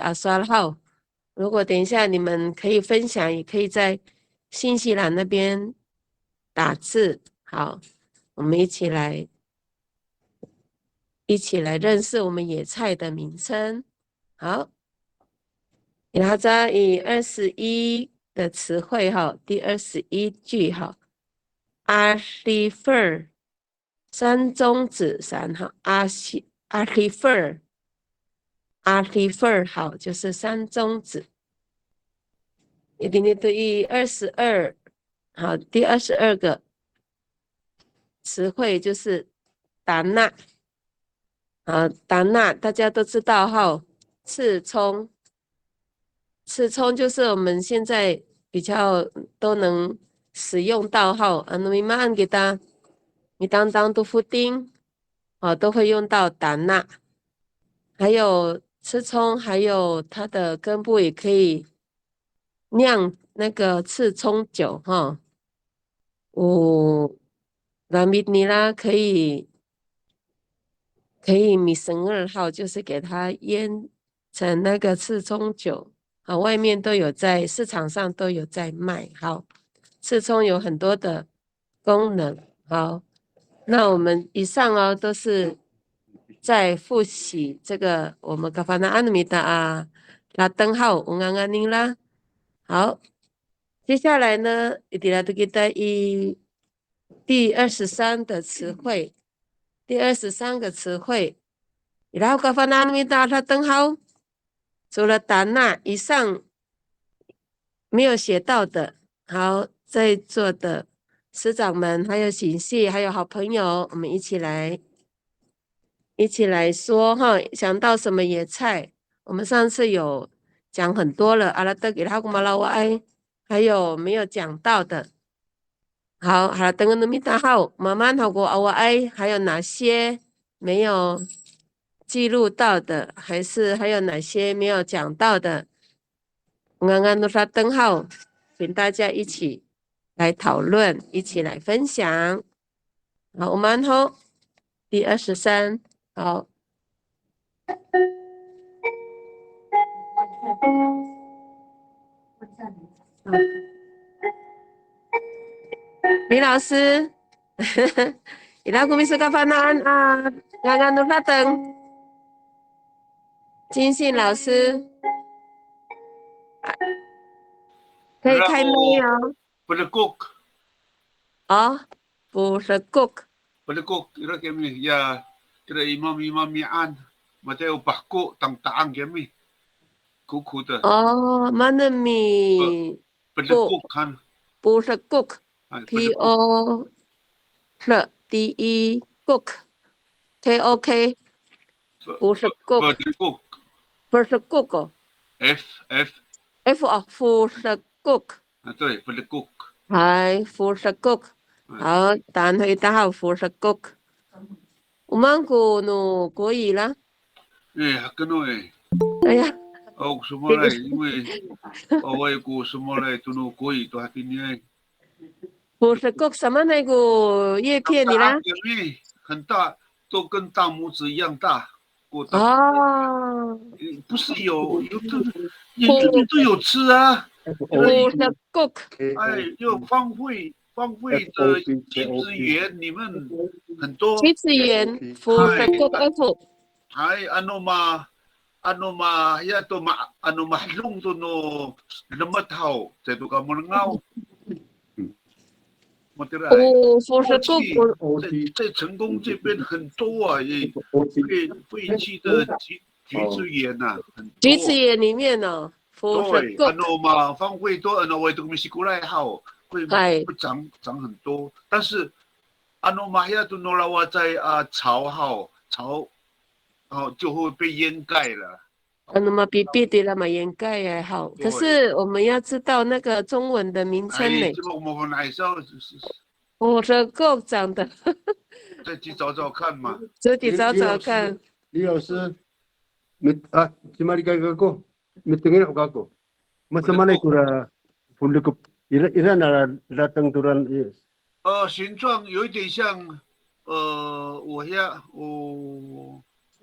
打刷号。如果等一下你们可以分享，也可以在信息栏那边打字。好，我们一起来认识我们野菜的名称。好，然后再以21的词汇哈，第21句哈 a r t i f e r 山中子山哈 a r t i f e r a r t i f e r 好，就是山中子。一定的对22，好，第22个词汇就是达纳。达纳大家都知道哈，刺葱。刺葱就是我们现在比较都能使用到哈，你们按给它，你当豆腐丁，都会用到达纳。还有刺葱，还有它的根部也可以酿那个刺葱酒哈。拉米尼拉可以米生2号，就是给它腌成那个刺葱酒。外面都有在市场上都有在卖。好，刺葱有很多的功能。好，那我们以上都是在复习这个我们嘎发那安米达拉登号文安安宁啦。好，接下来呢，一定要给大家第23的词汇，第23个词汇，然后嘎发那安米达拉登号，除了达纳以上没有写到的，好，在座的师长们，还有醒系，还有好朋友，我们一起来说哈，想到什么野菜？我们上次有讲很多了，阿拉德给他古马拉瓦埃，还有没有讲到的？好，好，等个努米达好，慢慢好过阿瓦埃，还有哪些没有记录到的？还有哪些没有讲到的？刚刚都发灯号，请大家一起来讨论，一起来分享。好，我们后第23，好。李老师，伊拉古米斯卡法南刚刚都发灯，金信老师，可以开麦哦。Pelekuk. 不是 cook。Pelekuk, ira kami ya kira imam yan. Mateo pahko tang taang kami. Kuku de. mana米 Pelekuk kan. 不是 cook，P Pelekuk. O 是 D E cook，K O K， 不是 cook， Pelekuk. 不是 cook， F. F 不是 cook， 对 Pelekuk。不是 cook。好，答案回答好，不是 cook。我们国语啦。Hakano eh. 哎呀，什么嘞？因为外国什么嘞？都能国语都还给你。不是 cook 什么那个叶片你啦？很大，都跟大拇指一样大。不是有的眼这边都有吃啊。不是 cook。有方慧的橘子园，你们很多。橘子园，不是 cook F。ano ma ya to ano mahlong to no namathaw sa to ka mulngaw不是 cook。在成功这边很多啊，废弃的橘子园呐，很多。橘子园里面哦，不是 cook。ano ma 方慧多ano为东西过来好，会长很多，但是ano ma ya to no lawa 在炒好。就会被掩盖了。那么比别的那么掩盖也好，可是我们要知道那个中文的名称呢。我的够长的。再去找找看嘛。自己找找看。李老师，cuma ko, mitungin ako kako. Masama kura pulukup. Ira na datang turan yes. 形状有一点像我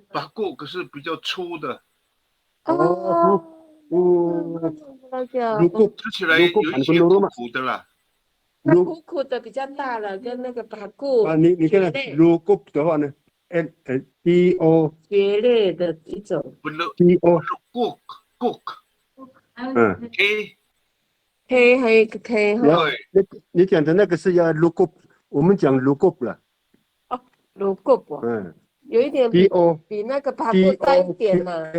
把过，可是比较粗的。哦，那叫如果吃起来有一些苦苦的啦。它苦苦的比较大了，跟那个巴固啊，你看看，如果的话呢 ，D-O 蕨类的一种 D-O cook， K 还有一个 K 哈。你讲的那个是要如果，我们讲如果了。哦，如果不，有一点比那个巴固大一点呢，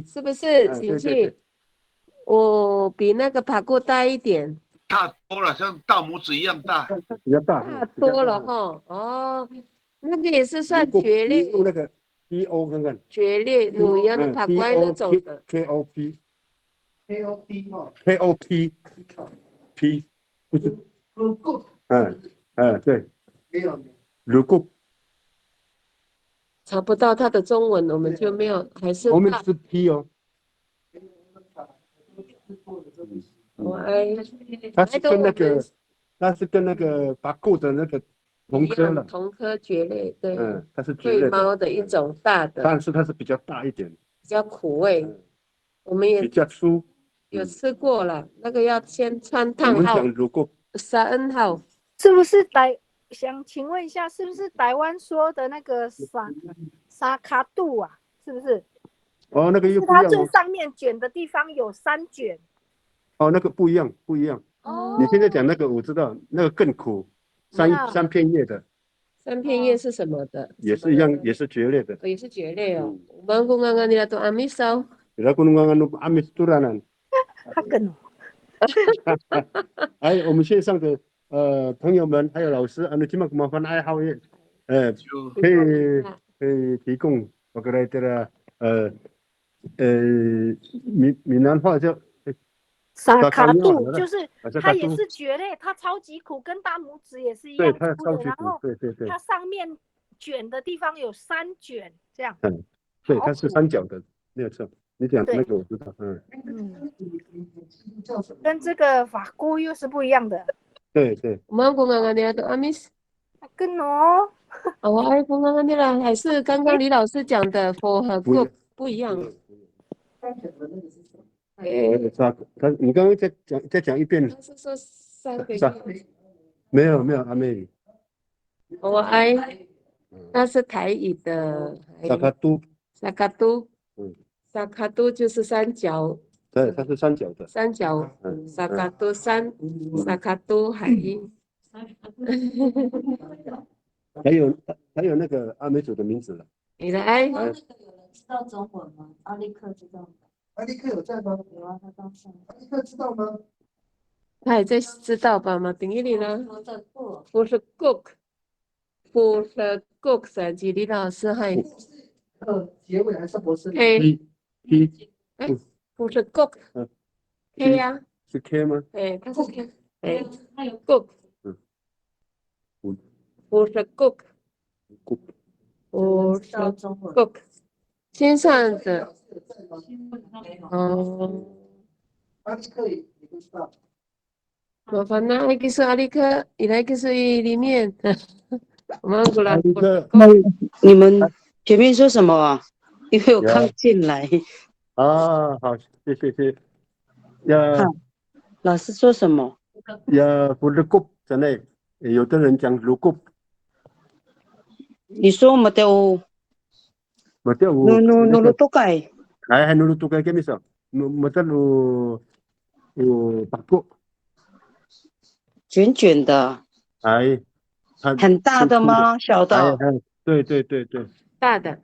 是不是？请去，我比那个巴固大一点。大多了，像大拇指一样大，比较大，大多了哈。哦，那个也是算蕨类。那个 D-O 看看，蕨类乳羊的爬乖那种的。K-O-P 哈 K-O-P P 不是。对，如果查不到它的中文，我们就没有，还是我们是 P 哦。它是跟那个巴固的那个同科了，同科蕨类，对，它是蕨类猫的一种大的，但是它是比较大一点，比较苦味，我们也比较粗，有吃过了，那个要先穿烫号。我们讲如果3号是不是想请问一下，是不是台湾说的那个沙卡杜啊？是不是？哦，那个又不一它样最上面卷的地方有3卷。哦，那个不一样。你现在讲那个我知道，那个更苦，三片叶的。3片叶是什么的？也是一样，也是蕨类的。也是蕨类哦。Bangkungangan nila to amisaw. Bangkungangan no amis turanan. 哎，我们线上的朋友们还有老师，今晚麻烦爱好业，可以提供我给大家闽南话叫沙卡杜，就是它也是蕨类，它超级苦，跟大拇指也是一样粗的，然后它上面卷的地方有3卷，这样。对，它是3角的，没有错。你讲那个我知道，跟这个法菇又是不一样的。对。Bangkungangan nila to amis. 跟哦。我爱Bangkungangan nila还是刚刚李老师讲的 for 和 good 不一样。你刚刚再讲一遍。他是说3个月。没有阿妹。我爱，那是台语的。沙卡都。沙卡都就是3角。对，它是3角的。3角。沙卡都沙卡都海音。还有那个阿美族的名字了。你的爱。知道中文吗？阿力克知道吗？阿力克有在吗？有啊，他刚上。阿力克知道吗？他也在知道吧吗？等于你呢？不是 cook， 三级李老师还。结尾还是不是 ？K。不是 cook。K 呀。是 K 吗？它是 K。它有 cook。不是 cook。不是 cook。线上的。阿力克也不知道。麻烦那艾克斯阿力克，伊来克斯里面，我们过来。你们前面说什么啊？因为我刚进来。好，谢。老师说什么？不是谷在内，有的人讲如谷。你说没得努都改。还努都改给你说，没得巴谷。卷卷的。很大的吗？小的？对。大的。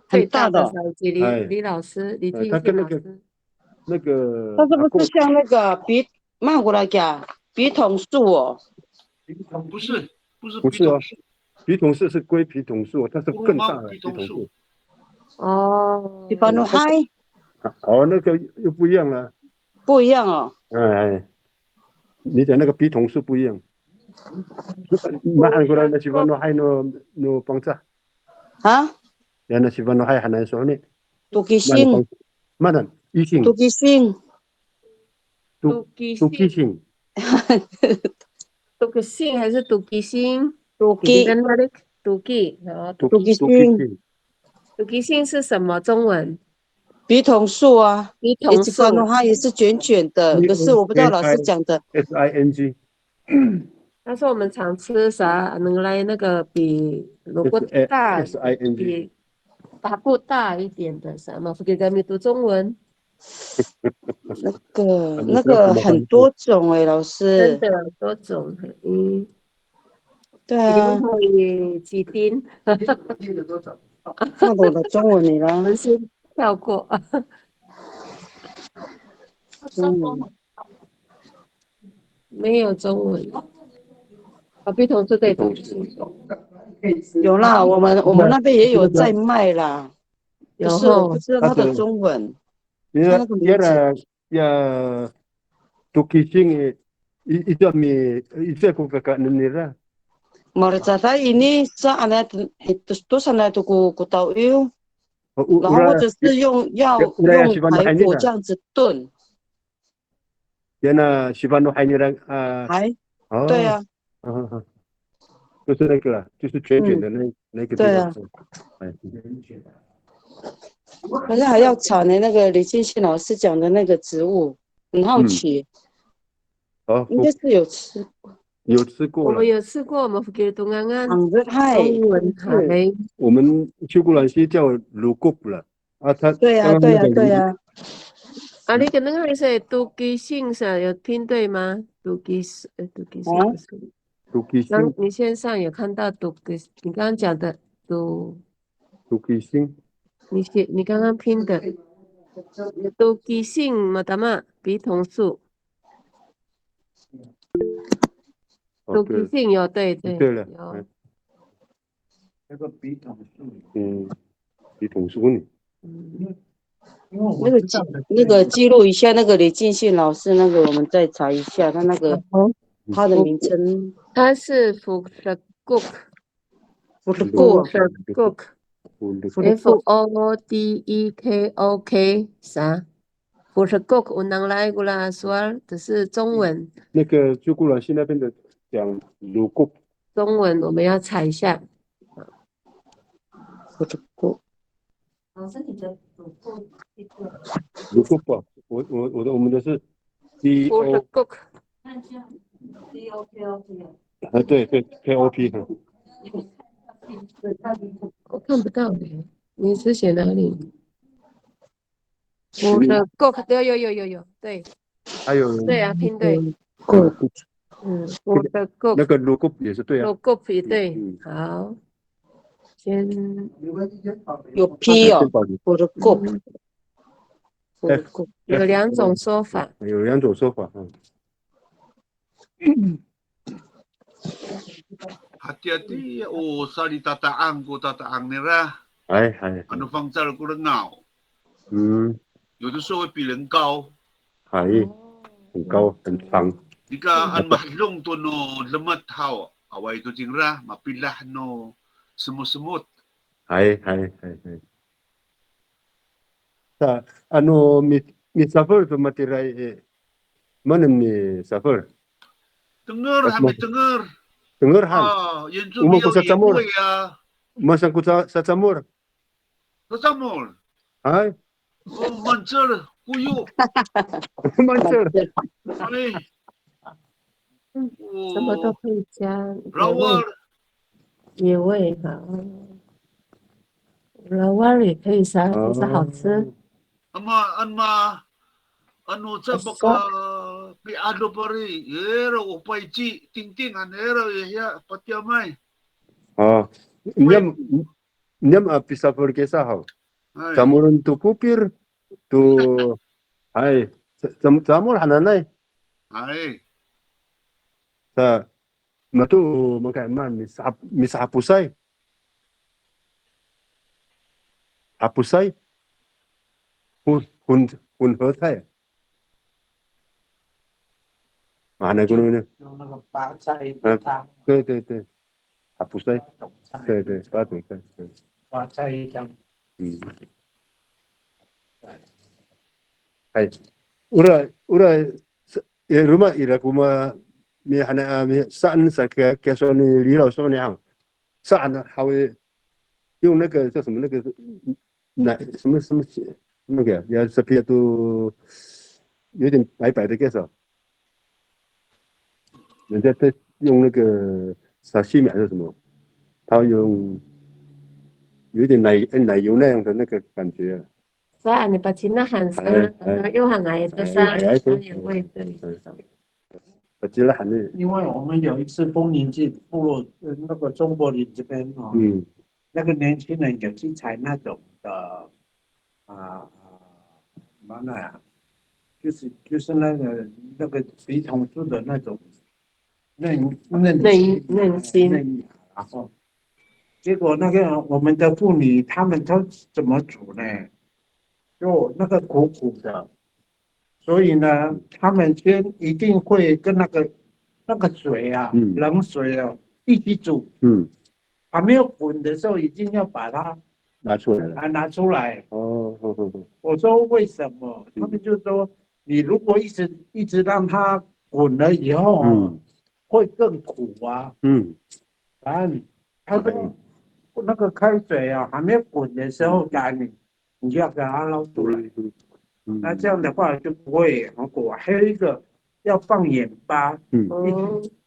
很大的。李老师，李继他跟那个。他是不是像那个骂过来讲笔筒树哦？不是哦，笔筒树是龟皮筒树，它是更大的笔筒树。哦。一般都嗨。那个又不一样了。不一样哦。你讲那个笔筒树不一样。Maan ko na si Vano hay no pangsa. Ha? Yan na si Vano hay hanan so ni. Tukising. Manan, ising. Tukising. Tukising. Tukising 还是Tukising？ Tukising。Tukising 是什么中文？笔筒树啊，笔一筒树般的话也是卷卷的，可是我不知道老师讲的。SING。但是我们常吃啥？能来那个比萝卜大，比巴布大一点的什么？不给咱们读中文。那个很多种哎，老师。真的多种，对啊。几丁？那我的中文你呢？我们先跳过。没有中文。笔筒树对的。有啦，我们那边也有在卖啦，可是我不知道它的中文。它那个名字。Ya tukising itu kakak nira. Maricata ini itu sana itu ku tahu yuk， 然后或者是用排骨这样子炖。那西班牙海尼拉对呀。就是那个啦，就是卷卷的那个。对啊。好像还要炒呢，那个李建信老师讲的那个植物，很好奇。应该是有吃过。有吃过了。我们有吃过，我们给东安安。中文海。我们去过兰西叫鲁谷了啊，他。对呀对呀对呀。啊，你跟那个是杜基信上有拼对吗？杜基信。杜基信。你线上有看到你刚刚讲的杜基信。你刚刚拼的杜基信嘛？达嘛笔筒树。杜基信有对了。有。那个笔筒树。笔筒树呢？那个记录一下那个李建信老师，那个我们再查一下他那个他的名称。他是福什谷。FODEKOK 啥？福什谷有人来过啦，说只是中文。那个就过兰西那边的讲鲁谷。中文我们要查一下。福什谷。老师，你的鲁谷吧，我们的是 DO。看一下 DOKOP。对 KOP。我看不到的，你是写哪里？我的 GOK 有，对。还有。对啊，拼对。我的 GOK。那个 logo 也是对啊。logo 也对。好。先有 P 哦，我的 GOK。有两种说法。有两种说法。Hati-hati, sali tataang ko tataang nila. ano方在过的脑。有的时候会比人高。很高很长。Jika an mahlong to no lemat hao, away to jingra, mapilah no semut-semut. Ano mi suffer to matiray mana mi suffer? Dengar, kami dengar. Dengar han. Yan tu biar samur. Masang ko sa samur. Sa samur. Mancer, kuyu. Mancer. 什么都可以加。野味哈。老蛙也可以杀，也是好吃。ano sa baka piado pare era o paiji ting anera ya patiamai. Nyam apisa por kesa hao. Samurun tu kupir tu samur hananai. Sa matu makaiman misapusay. Apusay. Hun hớt Mana guna ni? 对，啊不是，对，八对，花菜酱。rumah ira kuma mi hana mi saan sa keso ni李老说那样，saan 还会用那个叫什么那个奶什么那个要这边都有点白白的，介绍。人家在用那个沙西米还是什么，他用有点奶油那样的那个感觉。Saan ni Pachinahan sa yung hangay ito sa味这里。我记得很那。另外，我们有一次丰宁记部落，那个中国里这边哦，那个年轻人有去采那种的什么呢？就是那个鼻筒树的那种嫩心，然后结果那个我们的妇女她们都怎么煮呢？就那个苦苦的，所以呢，他们先一定会跟那个水啊，冷水啊一起煮，还没有滚的时候，已经要把它拿出来了，拿出来。哦，我说为什么？他们就说你如果一直让它滚了以后，会更苦啊。然后他说那个开水啊还没有滚的时候，你就要给它捞出来。那这样的话就不会很苦。还有一个要放盐巴，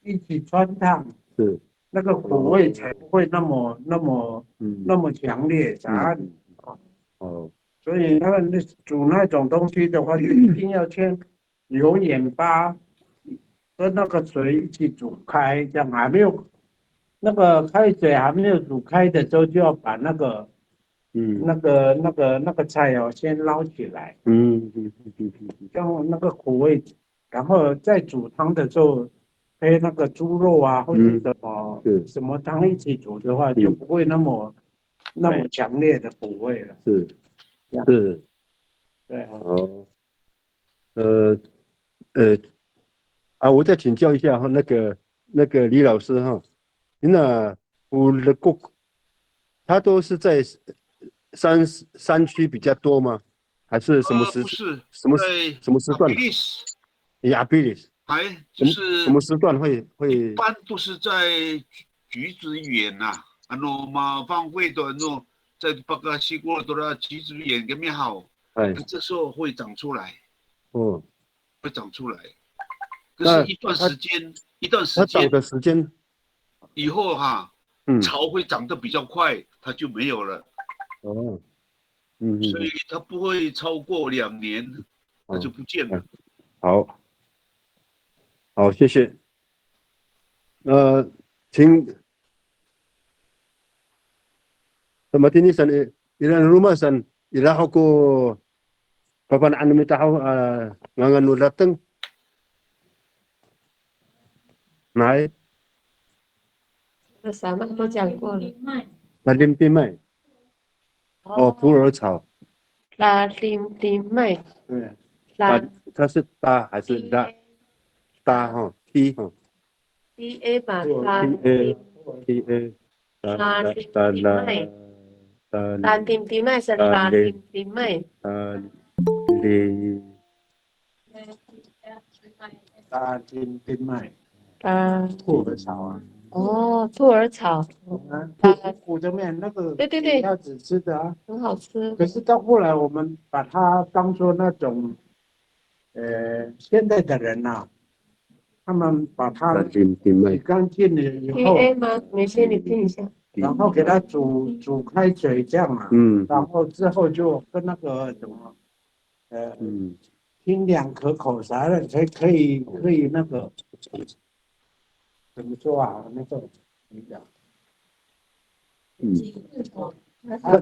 一起穿烫，是那个苦味才不会那么强烈。所以那煮那种东西的话，就一定要先有盐巴跟那个水一起煮开，这样还没有那个开水还没有煮开的时候，就要把那个菜哦先捞起来，让那个苦味，然后再煮汤的时候配那个猪肉啊或者什么汤一起煮的话，就不会那么强烈的苦味了。是，对。我再请教一下哈，那个李老师哈，那我的他都是在山区比较多吗？还是什么时？不是，什么时段？亚比利斯。就是什么时段会？一般都是在橘子园呐，嘛放会的在巴嘎西国都的橘子园个面好，这时候会长出来，会长出来。可是一段时间，它长的时间以后哈，草会长得比较快，它就没有了。所以它不会超过2年，它就不见了。好，谢谢。请tempat ini ilan rumah ilah ako papan anu tahu nganganu datang naik 这什么都讲过了。拉丁地麦，普洱草。拉丁地麦。对。它是大还是大哈 ？T 哈。DA 吧。DA。拉丁地麦是拉丁地麦。拉丁地麦。普洱草啊。普洱草。苦的面那个。对。要只吃的啊。很好吃。可是到后来我们把它当做那种，现在的人呐，他们把它洗干净了以后。DA 吗？没事，你听一下。然后给它煮开水这样啊。然后之后就跟那个什么，清凉可口啥的，可以那个。怎么说啊？那个你讲，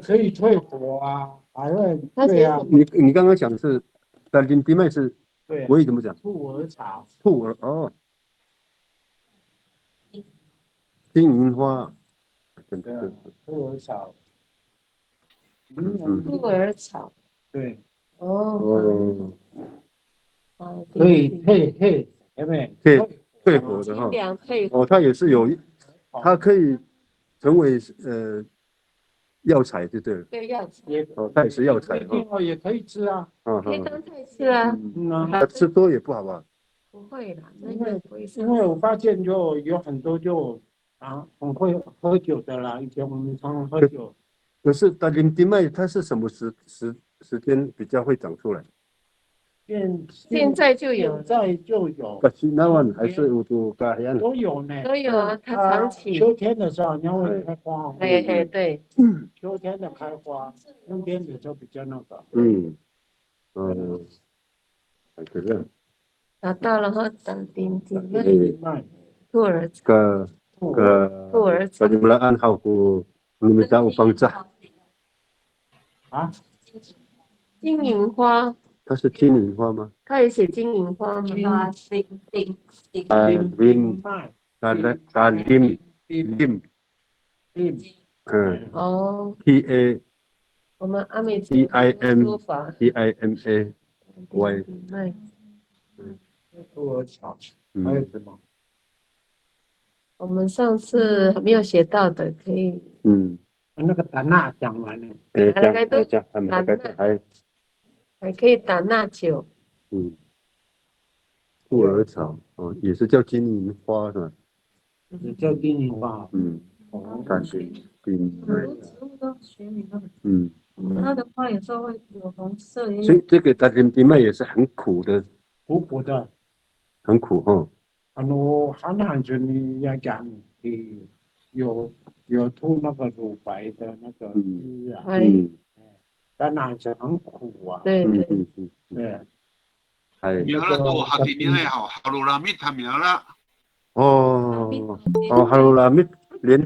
可以退火啊，还会对啊。你刚刚讲的是拉丁地麦是，我也怎么讲？普洱草。普洱金银花，对，普洱草。普洱草。对。可以退，有没有？退火的哈，它也是有，它可以成为药材，对不对？对，药材。它也是药材也可以吃啊。可以当菜吃啊。它吃多也不好吧？不会啦，因为我发现就有很多很会喝酒的啦，以前我们常喝酒。可是拉丁地麦它是什么时间比较会长出来？现在就有，可是那晚还是有多高样？都有呢，都有啊，它长期。秋天的时候你会开花，对，秋天的开花，冬天的就比较那个。可是找到了哈，当丁丁麦，兔儿草。Pagmulaan ko lumita upang sa 啊，金银花，它是金银花吗？它也写金银花吗？lim 麦，lim 哦， T 我们阿美族 ATIM 说法， TIMA Y 麦，兔儿草，还有什么？我们上次还没有写到的，可以。那个达纳讲完了。还可以打纳酒。兔儿草也是叫金银花是吧？也叫金银花。感觉很多植物都学名都很它的花有时候会有红色，所以这个大金地麦也是很苦的，苦的，很苦哈。寒就你要讲有吐那个乳白的那个汁啊，当然是很苦啊。对。苗了多哈蒂尼还好，哈鲁拉米他苗了。哈鲁拉米连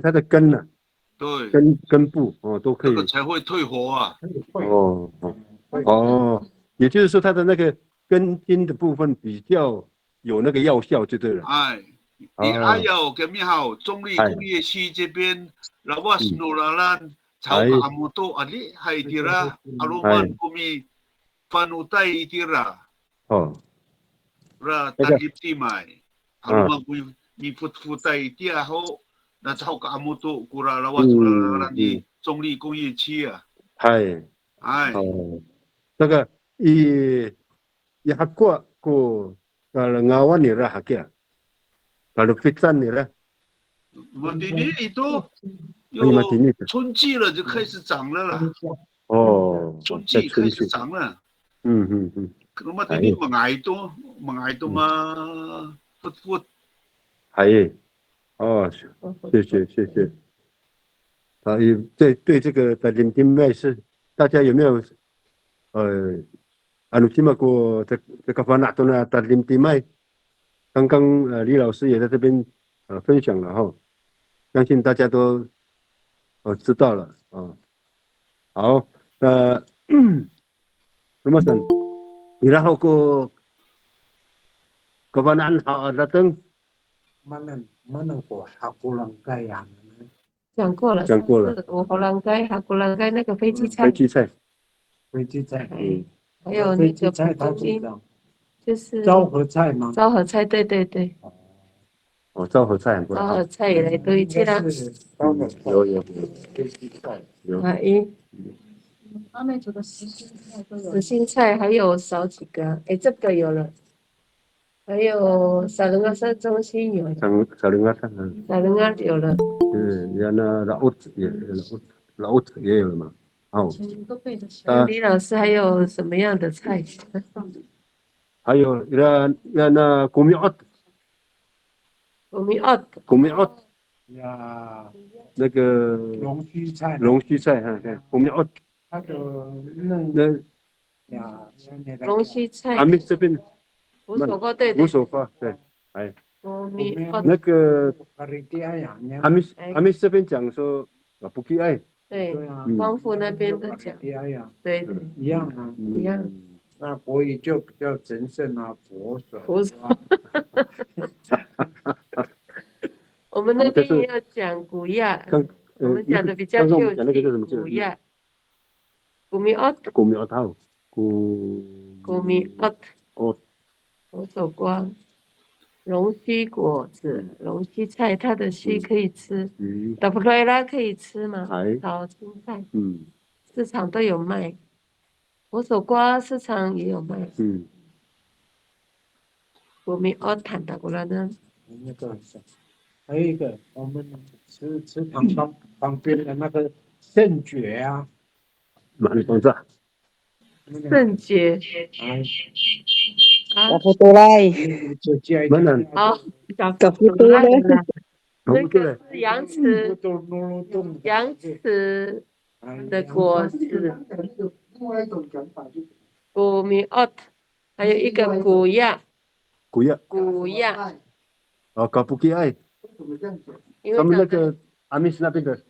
它的根呢，对，根部都可以，这个才会退火啊。也就是说它的那个根茎的部分比较有那个药效就对了。你还有跟咩好？中立工业区这边，老瓦斯诺拉兰、草阿木多阿里海迪拉、阿鲁曼古米、范乌代伊迪拉，啦，大地地买，阿鲁曼古米富代伊迪拉后，那草阿木多古拉老瓦斯诺拉兰的中立工业区啊。那个一哈过kalau ngawan ni lah haknya. Kalau fitan ni lah。马蒂尼都有春季了就开始长了啦。春季开始长了。马蒂尼买多嘛，不。谢谢。对这个的林丁麦是大家有没有听过这个法纳多呢？的林丁麦，刚刚李老师也在这边分享了哈，相信大家都知道了啊。好，那么然后个法纳好datang。mana ko hakulangkai啊？讲过了。我荷兰盖那个飞机菜。还有那个普通音，就是昭和菜吗？昭和菜，对。昭和菜很不错。昭和菜也来对起啦。有。阿美族的时兴菜都有。时兴菜还有少几个，这个有了。还有萨伦阿山中心有了。萨伦阿有了。那老也有了嘛。都背得起来。李老师还有什么样的菜？还有那古米奥。呀，那个龙须菜古米奥。它的龙须菜。阿米这边。无所瓜对。那个阿米这边讲说不给爱。对，光复那边的讲。对，一样啊。那国语就比较神圣啊，佛手。我们那边也要讲古亚，我们讲的比较旧。古亚。古米奥。佛手瓜。龙须果子，龙须菜，它的须可以吃，达普瑞拉可以吃吗？炒青菜，市场都有卖，佛手瓜市场也有卖。我们谈到过了呢。那个还有一个，我们吃旁边的那个圣蕨啊，蛮工作。圣洁。噶布多莱，蛮好，噶布多莱，那个是羊齿，羊齿的果子，古米奥特，还有一个古亚，古亚，哦，搞不给爱，因为他们那个阿密斯那边的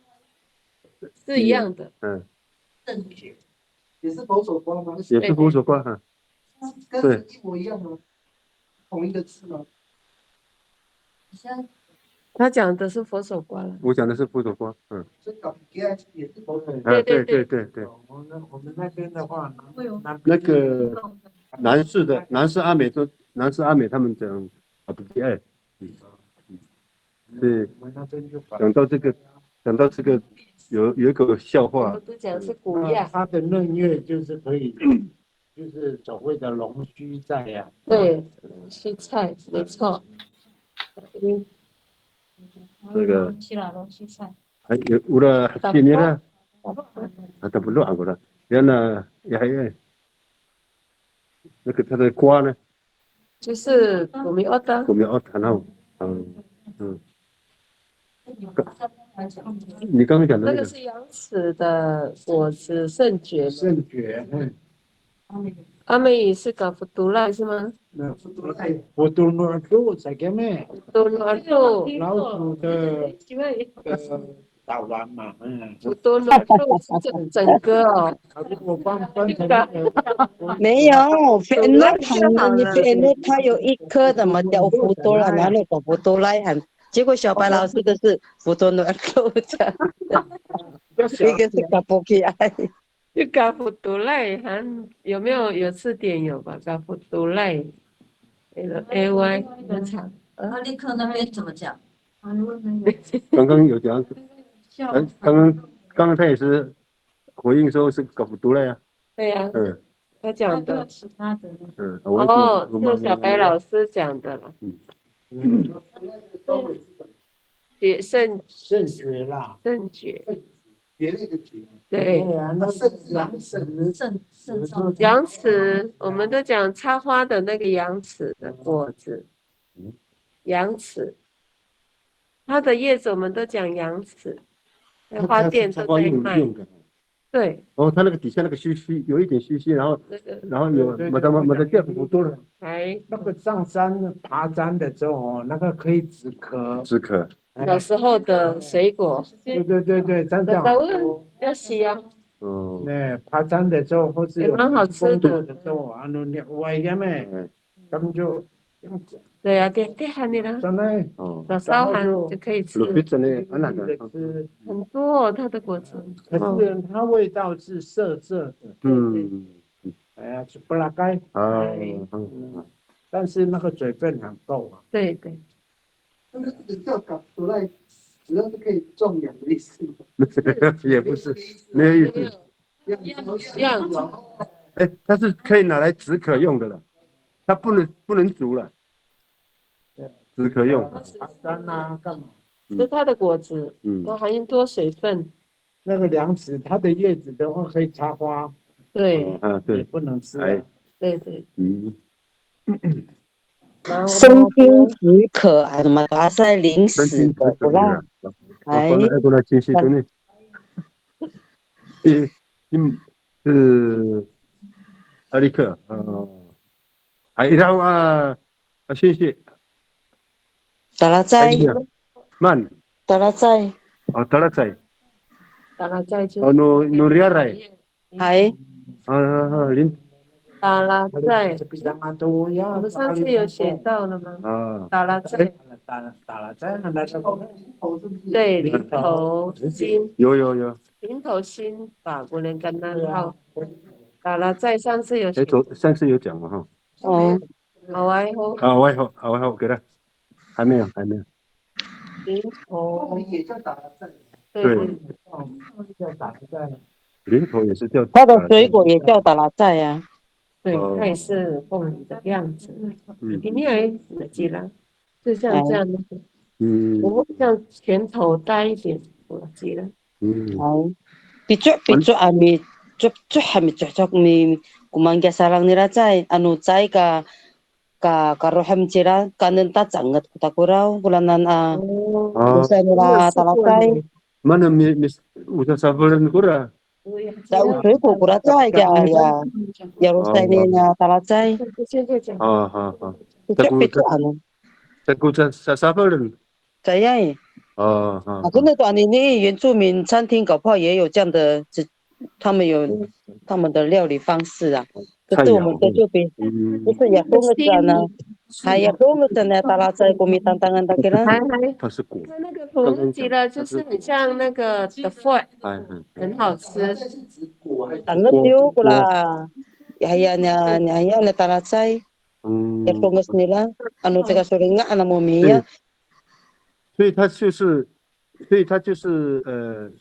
是一样的。正确，也是佛手瓜吗？也是佛手瓜哈。跟一模一样吗？同一个字吗？他讲的是佛手瓜了。我讲的是佛手瓜，这搞也是佛手瓜。对。我们那边的话，那个南市阿美他们讲搞不给爱。对，讲到这个有一个笑话，都讲是古亚，它的嫩叶就是可以，就是所谓的龙须菜呀。对，须菜没错。这个龙须菜，还有了几年了，他不乱过了，原来也还那个他的瓜呢，就是古米奥特，然后你刚刚讲的那个是羊齿的果子圣蕨。阿美语是搞福都赖是吗？福都诺尔多在干咩？福都诺尔多，老鼠的导丸嘛，福都诺尔多是整个哦。我帮没有，那它有一颗的嘛，叫福多了，然后搞布多莱喊，结果小白老师的是福多诺豆这样的，一个是搞不给爱。就嘎福都赖，有没有字典有吧？嘎福都赖 ，LAY 很长。立刻那边怎么讲？刚刚有讲，刚刚他也是回应说是搞不读了呀。对呀，他讲的。其他的。哦，是小白老师讲的了。圣蕨啦，圣蕨。别那个蕨。对，羊齿，我们都讲插花的那个羊齿的果子，羊齿，它的叶子我们都讲羊齿，花店都在卖。对。哦，它那个底下那个须有一点须，然后有没得掉不多了。那个上山爬山的时候，那个可以止渴。小时候的水果。对，山上要洗啊。爬山的时候或是蛮好吃的。外面咩，他们就。对呀，点喊你了。早烧喊就可以吃。很多它的果子。可是它味道是涩涩的。哎呀，是不拉盖。但是那个水分很够啊。对。那个叫搞出来，主要是可以种养的意思。也不是，没有意思。样子。它是可以拿来止渴用的了，它不能煮了。止渴用。爬山啊，干嘛？是它的果子，都含多水分。那个粮食，它的叶子的话可以插花。对。对。也不能吃。对。生津止渴，什么巴塞零食的不啦？过来继续等你。是阿里克然后谢谢。达拉在。慢。达拉在。达拉在。就。努里亚来。林。达拉在。我们上次有写到了吗？达拉在。对，林头心。有。林头心法国人跟那号。达拉在上次有写。上次有讲嘛哈。好外后。给他。还没有。林头也叫达拉在。对。林头也是叫。它的水果也叫达拉在呀。对，它也是凤梨的样子。你还记得？就像这样的。我像拳头大一点，我记得。比做阿米 hami cocok mi kumangga sarang nira cai anu cai ka rohem cira kanen ta canget kita kurau bulanan dosa nira talacai mana udah sabaran kura ta usui ku kura cai ya rosa ini na talacai cocok pitu anu takut sabaran cai可能短年内原住民餐厅搞不好也有这样的，他们有他们的料理方式啊。可是我们在这边就是也供个这呢，还也供个这呢，大拉在国民党当然的给了。它是果。那个火龙吉了，就是很像那个 The Fort， 很好吃。当个丢过啦，ya na大拉在，也供个是啦，anu这个说的俺那么米呀。所以它就是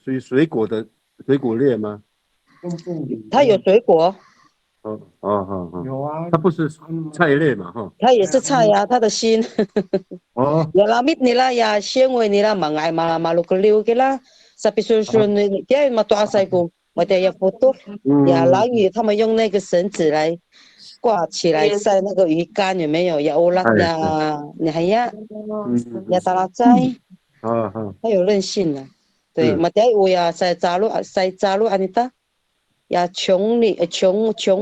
属于水果类吗？它有水果。有啊。它不是菜类嘛哈？它也是菜呀，它的心。ya lamit nila ya 纤维 nila mangai malu keliu kila sapi susun dia matu asai ku mata ya foto ya 蓝鱼他们用那个绳子来挂起来晒那个鱼竿有没有？ya ulat ya ya talacai。它有韧性的，对，马代乌呀，晒扎路安尼达，呀琼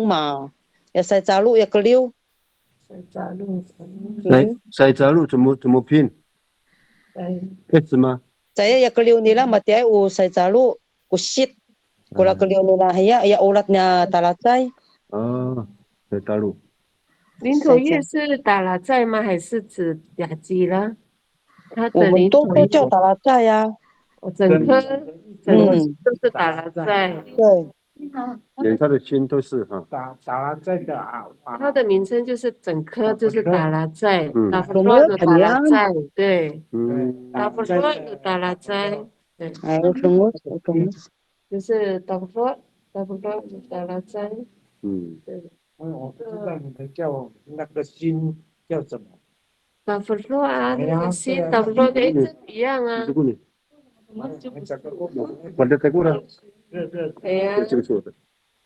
马，呀晒扎路呀个溜，晒扎路怎么拼？开始吗？在呀个溜你啦，马代乌晒扎路，古西，古拉个溜你啦，呀乌拉呀达拉在。晒扎路。林头叶是打拉在吗？还是指雅基啦？我们都叫达拉在呀，整颗都是达拉在。对，连它的心都是哈。达拉在的啊。它的名称就是整颗就是达拉在，达弗我洛的们怎么样？达拉在，对，达弗在洛的达拉在，对。哎，我懂了。就是达弗洛的达拉在，对。我不知道你们叫那个心叫什么？达弗洛啊，那个心达弗洛跟一样啊。Pada tegura。对呀。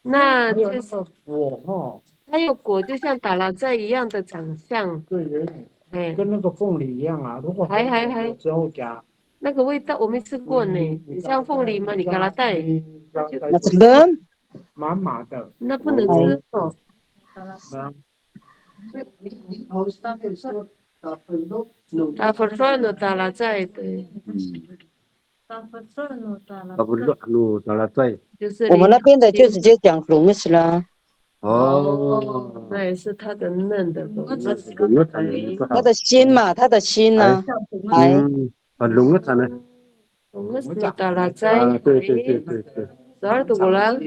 那就是果它有果，就像达拉在一样的长相。对，跟那个凤梨一样啊。如果还之后加那个味道我没吃过呢。你像凤梨吗？你给它带，那是人，麻麻的，那不能吃哦。达弗洛的达拉在，对。就是我们那边的就直接讲龙是啦。那也是它的嫩的龙。它的心嘛，它的心呢？龙的它呢？龙的达拉在。对。12度了。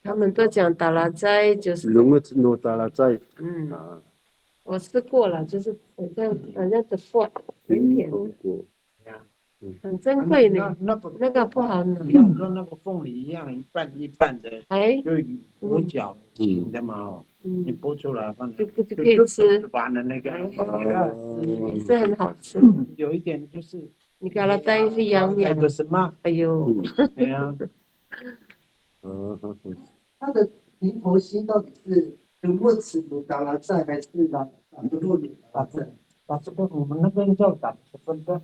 他们都讲达拉在，就是龙的达拉在。我吃过了，就是好像的饭，很甜，很珍贵呢。那个不好拿。跟那个凤梨一样，一半一半的，就五角形的嘛。你剥出来放就可以吃。完了那个，也是很好吃。有一点就是，你给它带是痒痒。那个什么？哎呦。对呀。它的灵头心到底是跟莫茨鲁达拉在还是达洛鲁达拉在？打这个我们那边叫打这个的。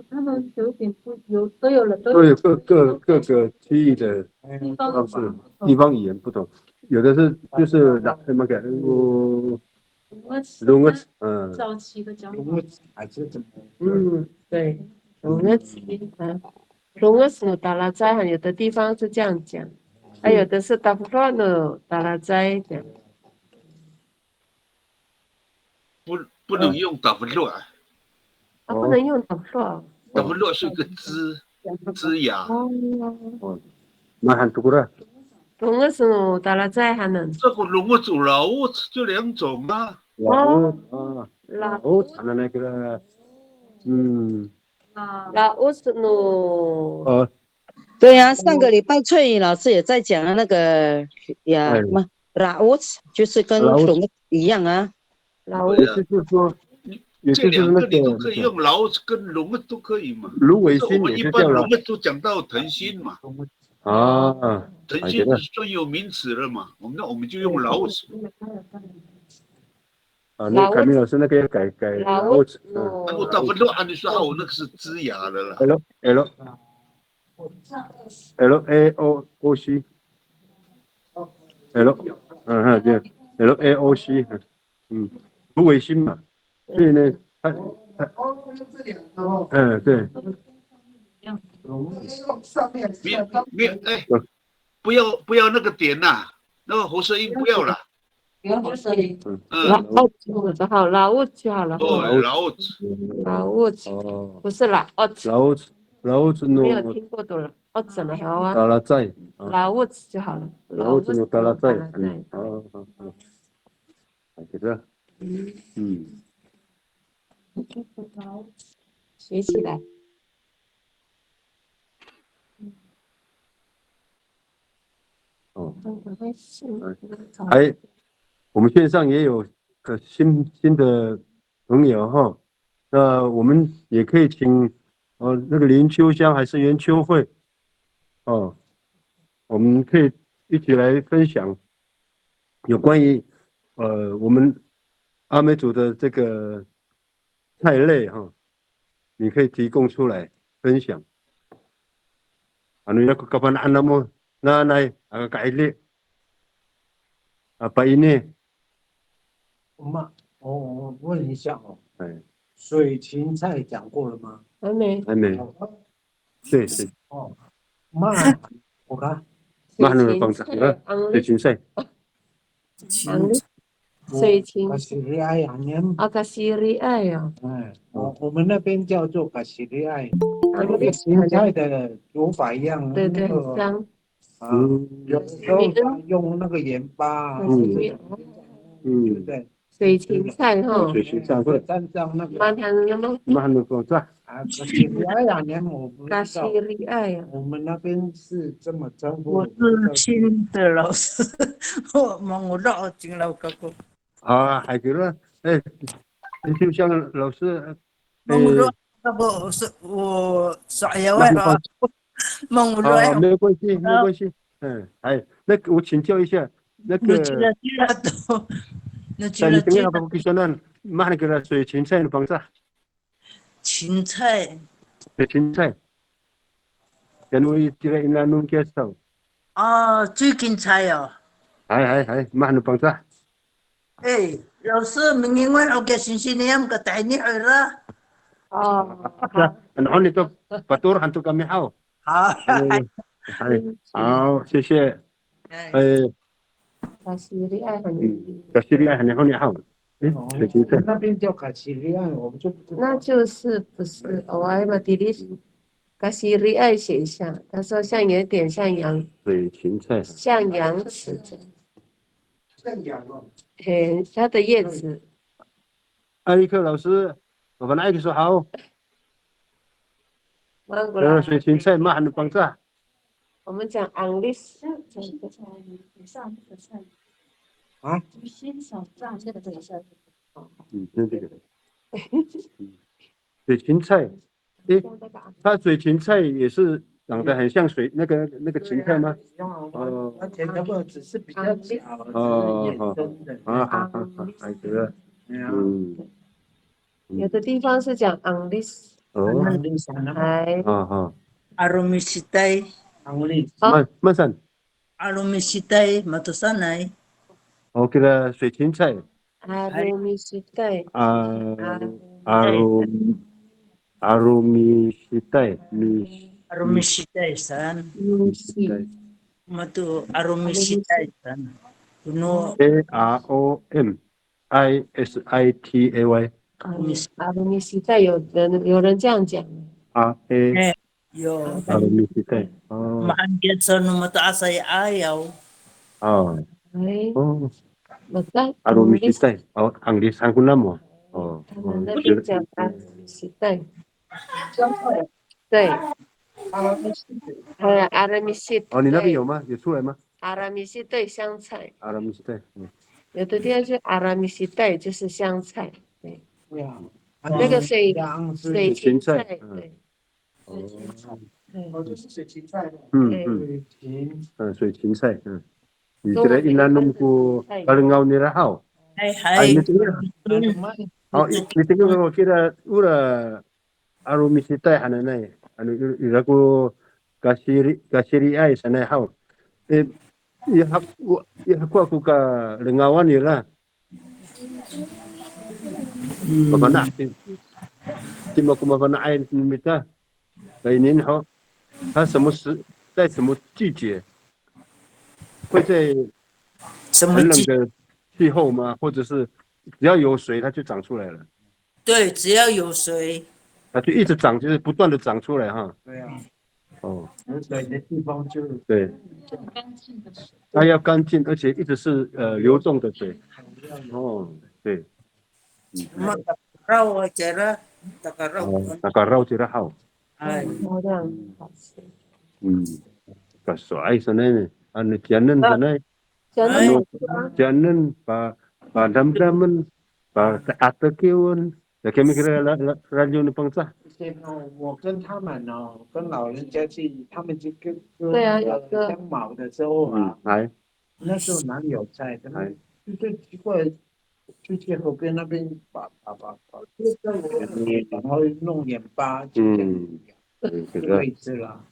他们有点都有了，都有各个区域的地方语言不同，有的是就是什么个龙个早期的讲法。还是怎么？对，龙个龙个是达拉在，有的地方是这样讲，还有的是达弗洛的达拉在讲。不能用达弗洛啊。不能用达弗洛。达弗洛是一个枝芽。那很多了。龙个是达拉在还能。这个龙个主老就2种啊。老产的那个，老乌是喏。对呀，上个礼拜翠怡老师也在讲那个呀什么老乌，就是跟龙一样啊。老乌就是说。这两个个你都可以用，老跟龙都可以嘛。芦苇心我们一般龙都讲到腾心嘛。啊，腾心是专有名词了嘛，我们就用老子。啊，那凯明老师那个要改老子。我大部分都按你说好，那个是枝芽的了。L A O C。对 ，L A O C， 芦苇心嘛，所以呢，对。不要那个点呐，那个喉舌音不要了。老子就好，老子就好了。老子，不是老子没有听过的了，老子了好啊。达拉在，老子就好了。老子达拉在，这个，学起来。我们线上也有个新的朋友哈，那我们也可以请那个林秋香还是袁秋慧我们可以一起来分享有关于我们阿美族的这个菜类你可以提供出来分享。kapan anda mo nanay kaili apa ini？ 我问一下水芹菜讲过了吗？还没。对。我看。水芹菜。水芹。卡西里埃呀，卡西里埃呀。我们那边叫做卡西里埃。芹菜的煮法一样。对，香。有时候用那个盐巴。对。水芹菜水芹菜会沾上那个。卡西里埃呀，我不知道。卡西里埃呀，我们那边是这么称呼。我是新的老师，我不知道金老哥哥。还给了，就像老师。我是我耍野外啊，没有关系，那个我请教一下，那个。在你那边给说呢，买那个水芹菜的方式。芹菜。芹菜。因为这个那弄介绍。水芹菜哦。係，買那方式。老師，明年我要嘅星期年個帶你去啦。然後你都把多很多個咩好。好，謝謝。卡西里埃很。卡西里埃很好。水芹菜。那边叫卡西里埃，我们就不知道。那就是不是？我还把弟弟卡西里埃写一下，他说像有点像洋。水芹菜。像洋瓷。像洋哦。它的叶子。艾利克老師，我本來就說好。水芹菜買很多方式。我们讲昂利斯。鱼心手杖这个对象。这个。水芹菜，它水芹菜也是长得很像那个芹菜吗？而且那个只是比较小，还觉得，有的地方是讲昂利斯。阿罗米西代。慢。阿罗米西代，马多山来。给了水芹菜。阿罗米西代。阿罗米西代。阿罗米西代山。马多阿罗米西代山。AROMISITAY。阿罗米西代有人这样讲。有。阿罗米西代。Mahan sa mataas ay ayaw.阿罗米西代，昂利山湖那么，他们那边讲阿罗米西代。对。阿罗米西代。你那边有吗？有出来吗？阿拉米西代香菜。阿拉米西代。有的地方就阿拉米西代就是香菜。对。那个水芹菜，对。哦，就是水芹菜的。水芹菜，Dikira inanum ko kalengaw ni Rahaw. Ay, nitingin ko kira ura arumisita hananay. Ano ira ko kasiri ay sanay haw. Ihaku aku ka lengawan ira. Mabana. Tima ko mabana ay nimita. Kainin ho. 它在什么季节会在很冷的气候吗？或者是只要有水它就长出来了？对，只要有水，它就一直长，就是不断的长出来哈。对啊。哦，有水的地方就对，它要干净，而且一直是流动的水。哦，对。Raw acara, takaraw. Takaraw tira haw. 漂亮，好吃。Kasoy sanay ano tiyanan sanay. Tiyanan pa damdaman pa atakiwan. 我跟他们哦，跟老人家去，他们去跟香茅的时候啊，那时候哪里有菜？可能就奇怪，就去河边那边把，然后弄点粑，就可以吃了。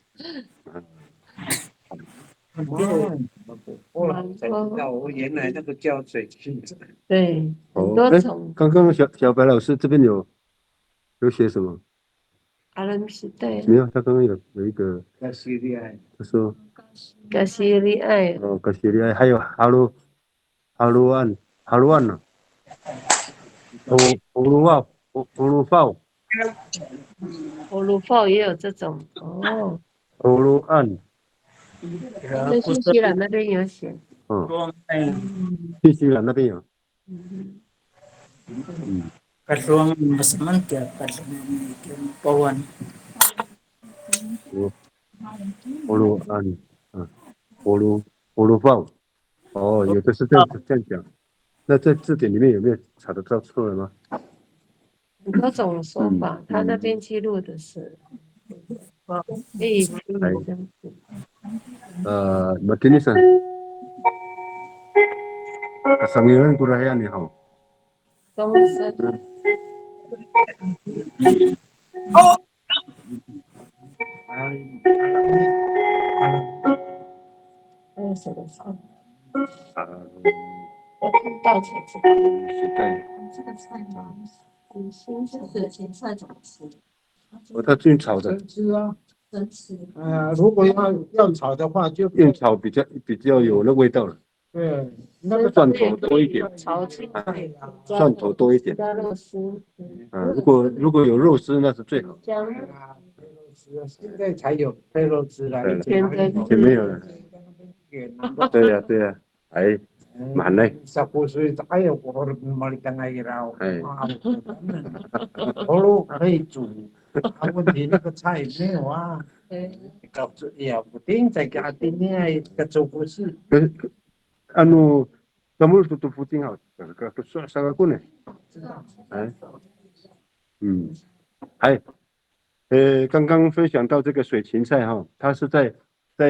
后来才知道，我原来那个叫水芹菜。对，很多种。刚刚小白老师这边有写什么？阿拉米西代。没有，他刚刚有一个。加西利埃。他说。加西利埃。哦，加西利埃，还有哈鲁安呢。葫芦泡也有这种哦。葫芦安。在新西兰那边有写。新西兰那边有。Kasuang masaman kaya kasuang pawan. 葫芦泡。哦，有的是这样讲。那在字典里面有没有查得到出来吗？很多种说法，他那边记录的是。Matinisan. Kasangiran kuraya ni Hao. Oh, 它用炒的。吃啊。如果要炒的话，就用炒比较有那味道了。对，那个蒜头多一点。蒜头多一点。加肉丝。如果有肉丝，那是最好。姜。现在才有配肉丝了，以前没有了。对呀，哎。Mana? Sa puso tayo, puro malitan na iraw. Polo kay chu. Ako din ka chai ne wa. Ka chu ya puting sa ka tin ni ka chu pusi. Ano, kamu tutu puting out. Ka su sa ko ne.刚刚分享到这个水芹菜哈，它是在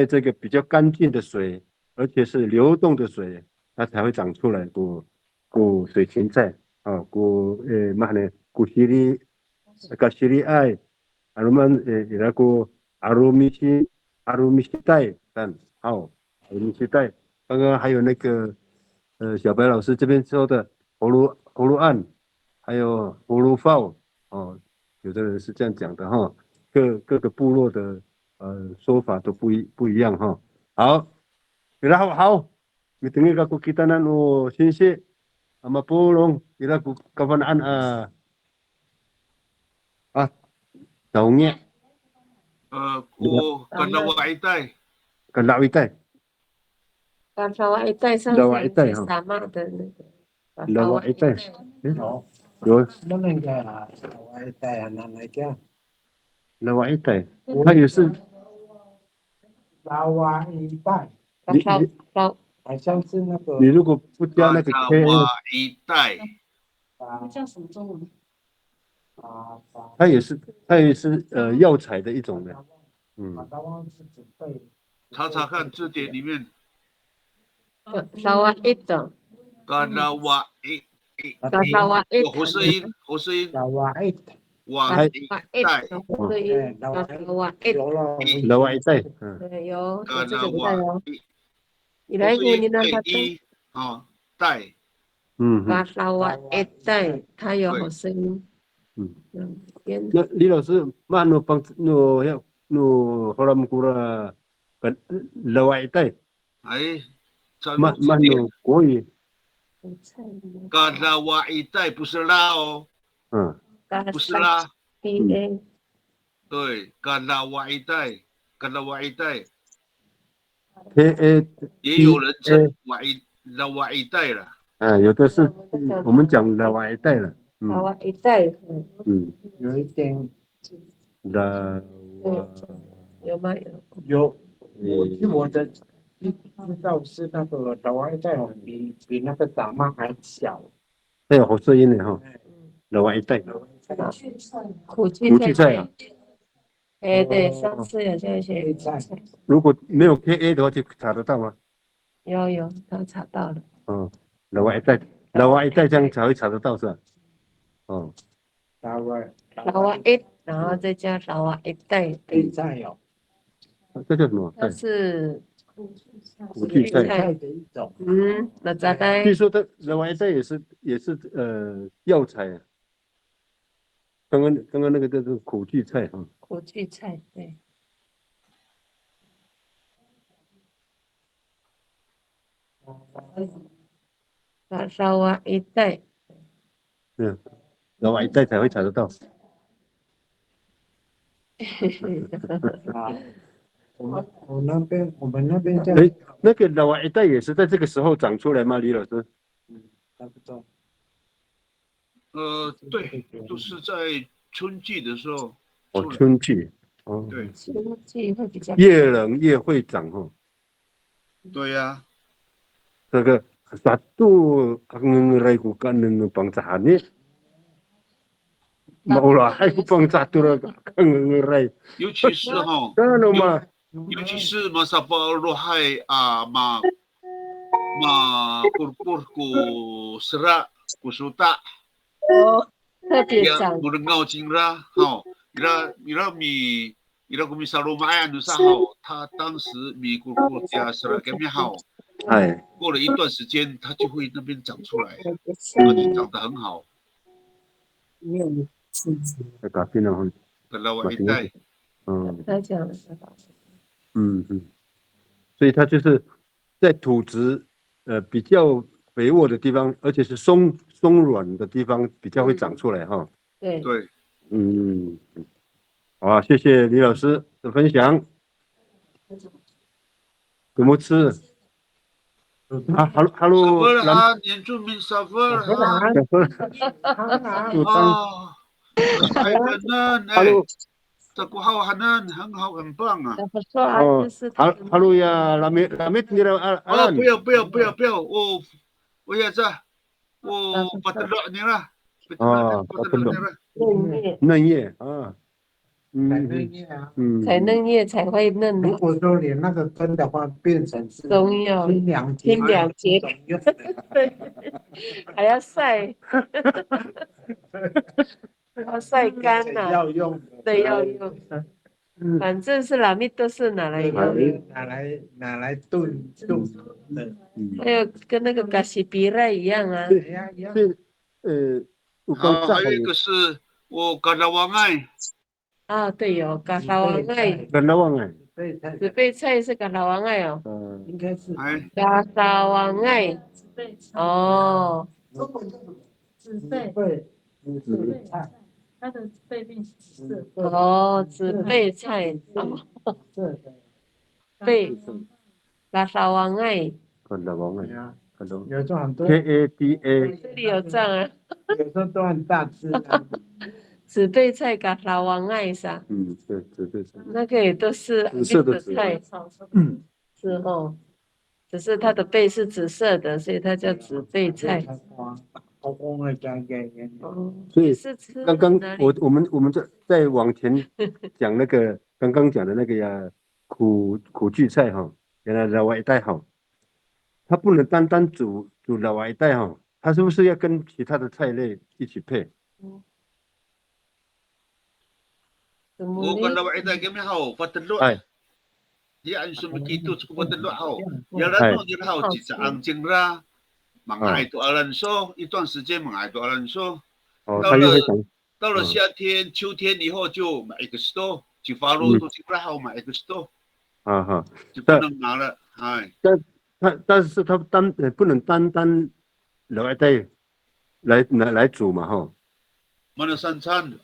这个比较干净的水，而且是流动的水。它才会长出来古水芹菜啊，古西里爱，我们那个阿鲁米西带看好阿鲁米西带，刚刚还有那个小白老师这边说的葫芦案，还有葫芦泡哦，有的人是这样讲的哈，各个部落的说法都不一样哈。好，然后好。Mitingin ako kita na no sinsi mapulong ila ko kabanaan taungnya 干拉瓦一带上是撒玛的那个拉瓦一带有那个拉瓦一带啊，那个拉瓦一带，它也是拉瓦一带，好像是那个。你如果不加那个 K， 一带，叫什么中文？它也是药材的一种的。查查看字典里面。Lawa itu. Kalawa Kalawa Hussein Lawait. Wai带，老外带，对，有这个，Kalawa 带哦。你来过你那个带，带，Kalawa带，它有好声音。那李老师，mana bang no orang kura kan lawai tai，mana国语，Kalawa带不是啦哦，不是啦，对，Kalawa带也有人称Lawai带了，有的是我们讲lawai带了，Lawai带，有一点有吗？有，我的知道是那个lawai带比那个打骂还小，还有好声音的哈，lawai带，苦苣菜啊。对，上次有这些。如果没有 KA 的话，就查得到吗？有，都查到了。lawai带这样才会查得到是吧？lawai，然后再加lawai带。菜哦。这叫什么？它是苦苣菜的一种。那咋的？据说的lawai带也是药材。刚刚那个叫做苦苣菜哈。苦苣菜，对。lawai带。lawai带才会查得到。我们那边叫那个lawai带也是在这个时候长出来吗？李老师？差不多。对，都是在春季的时候。春季。对，春季会比较。越冷越会长哦。对呀。这个satu ang ngerai ko kanang pangsahan maulahay ko pang satu ang ngerai。尤其是尤其是masapa rohai kurkur ku serak ku suta。特别长。menengau cingra，ira kumi salomaya nusa他当时米kurkur加 serak kami 过了一段时间，它就会那边长出来，而且长得很好。lawai带。他讲的是好。所以它就是在土质比较肥沃的地方，而且是松软的地方比较会长出来哈。对。好啊，谢谢李老师的分享。怎么吃？Halo， 原住民sabar Hanan， Takuhau Hanan， 很好，很棒啊。Halo ya Lamit你的Alan。不要，我也在，我把它落你了。嫩叶啊。采嫩叶才会嫩。如果说连那个根的话，变成是中药清凉解对，还要晒，要晒干呐。要用。对，要用。反正是拉米都是拿来炖的。还有跟那个嘎西比赖一样啊。还有一个是我嘎拉王爱。对哦，嘎拉王爱。紫贝菜是嘎拉王爱哦。应该是。嘎拉王爱。中文叫什么？紫贝菜。它的背面是紫贝菜贝嘎拉王爱。有时候很多 KADA。这里有账啊。有时候都很大只。紫贝菜嘎拉王爱上。对，紫贝菜。那个也都是紫色的菜。是哦，只是它的贝是紫色的，所以它叫紫贝菜。所以是吃刚刚哪里我们在往前讲那个刚刚讲的那个呀苦苣菜哈，原来老外带哈，它不能单单煮老外带哈，它是不是要跟其他的菜类一起配？我跟老外带给你好，发的路。dia ang sumikitu sa kuwatan luhaw. Yaran no dirhaw sa ang jingra mga ito alanso 一段时间mga ito alanso 到了夏天秋天以后就买一个 store 就发落都jingra好买一个 store 就不能拿了哎但是它不能单老外带来煮嘛哈 mana 三餐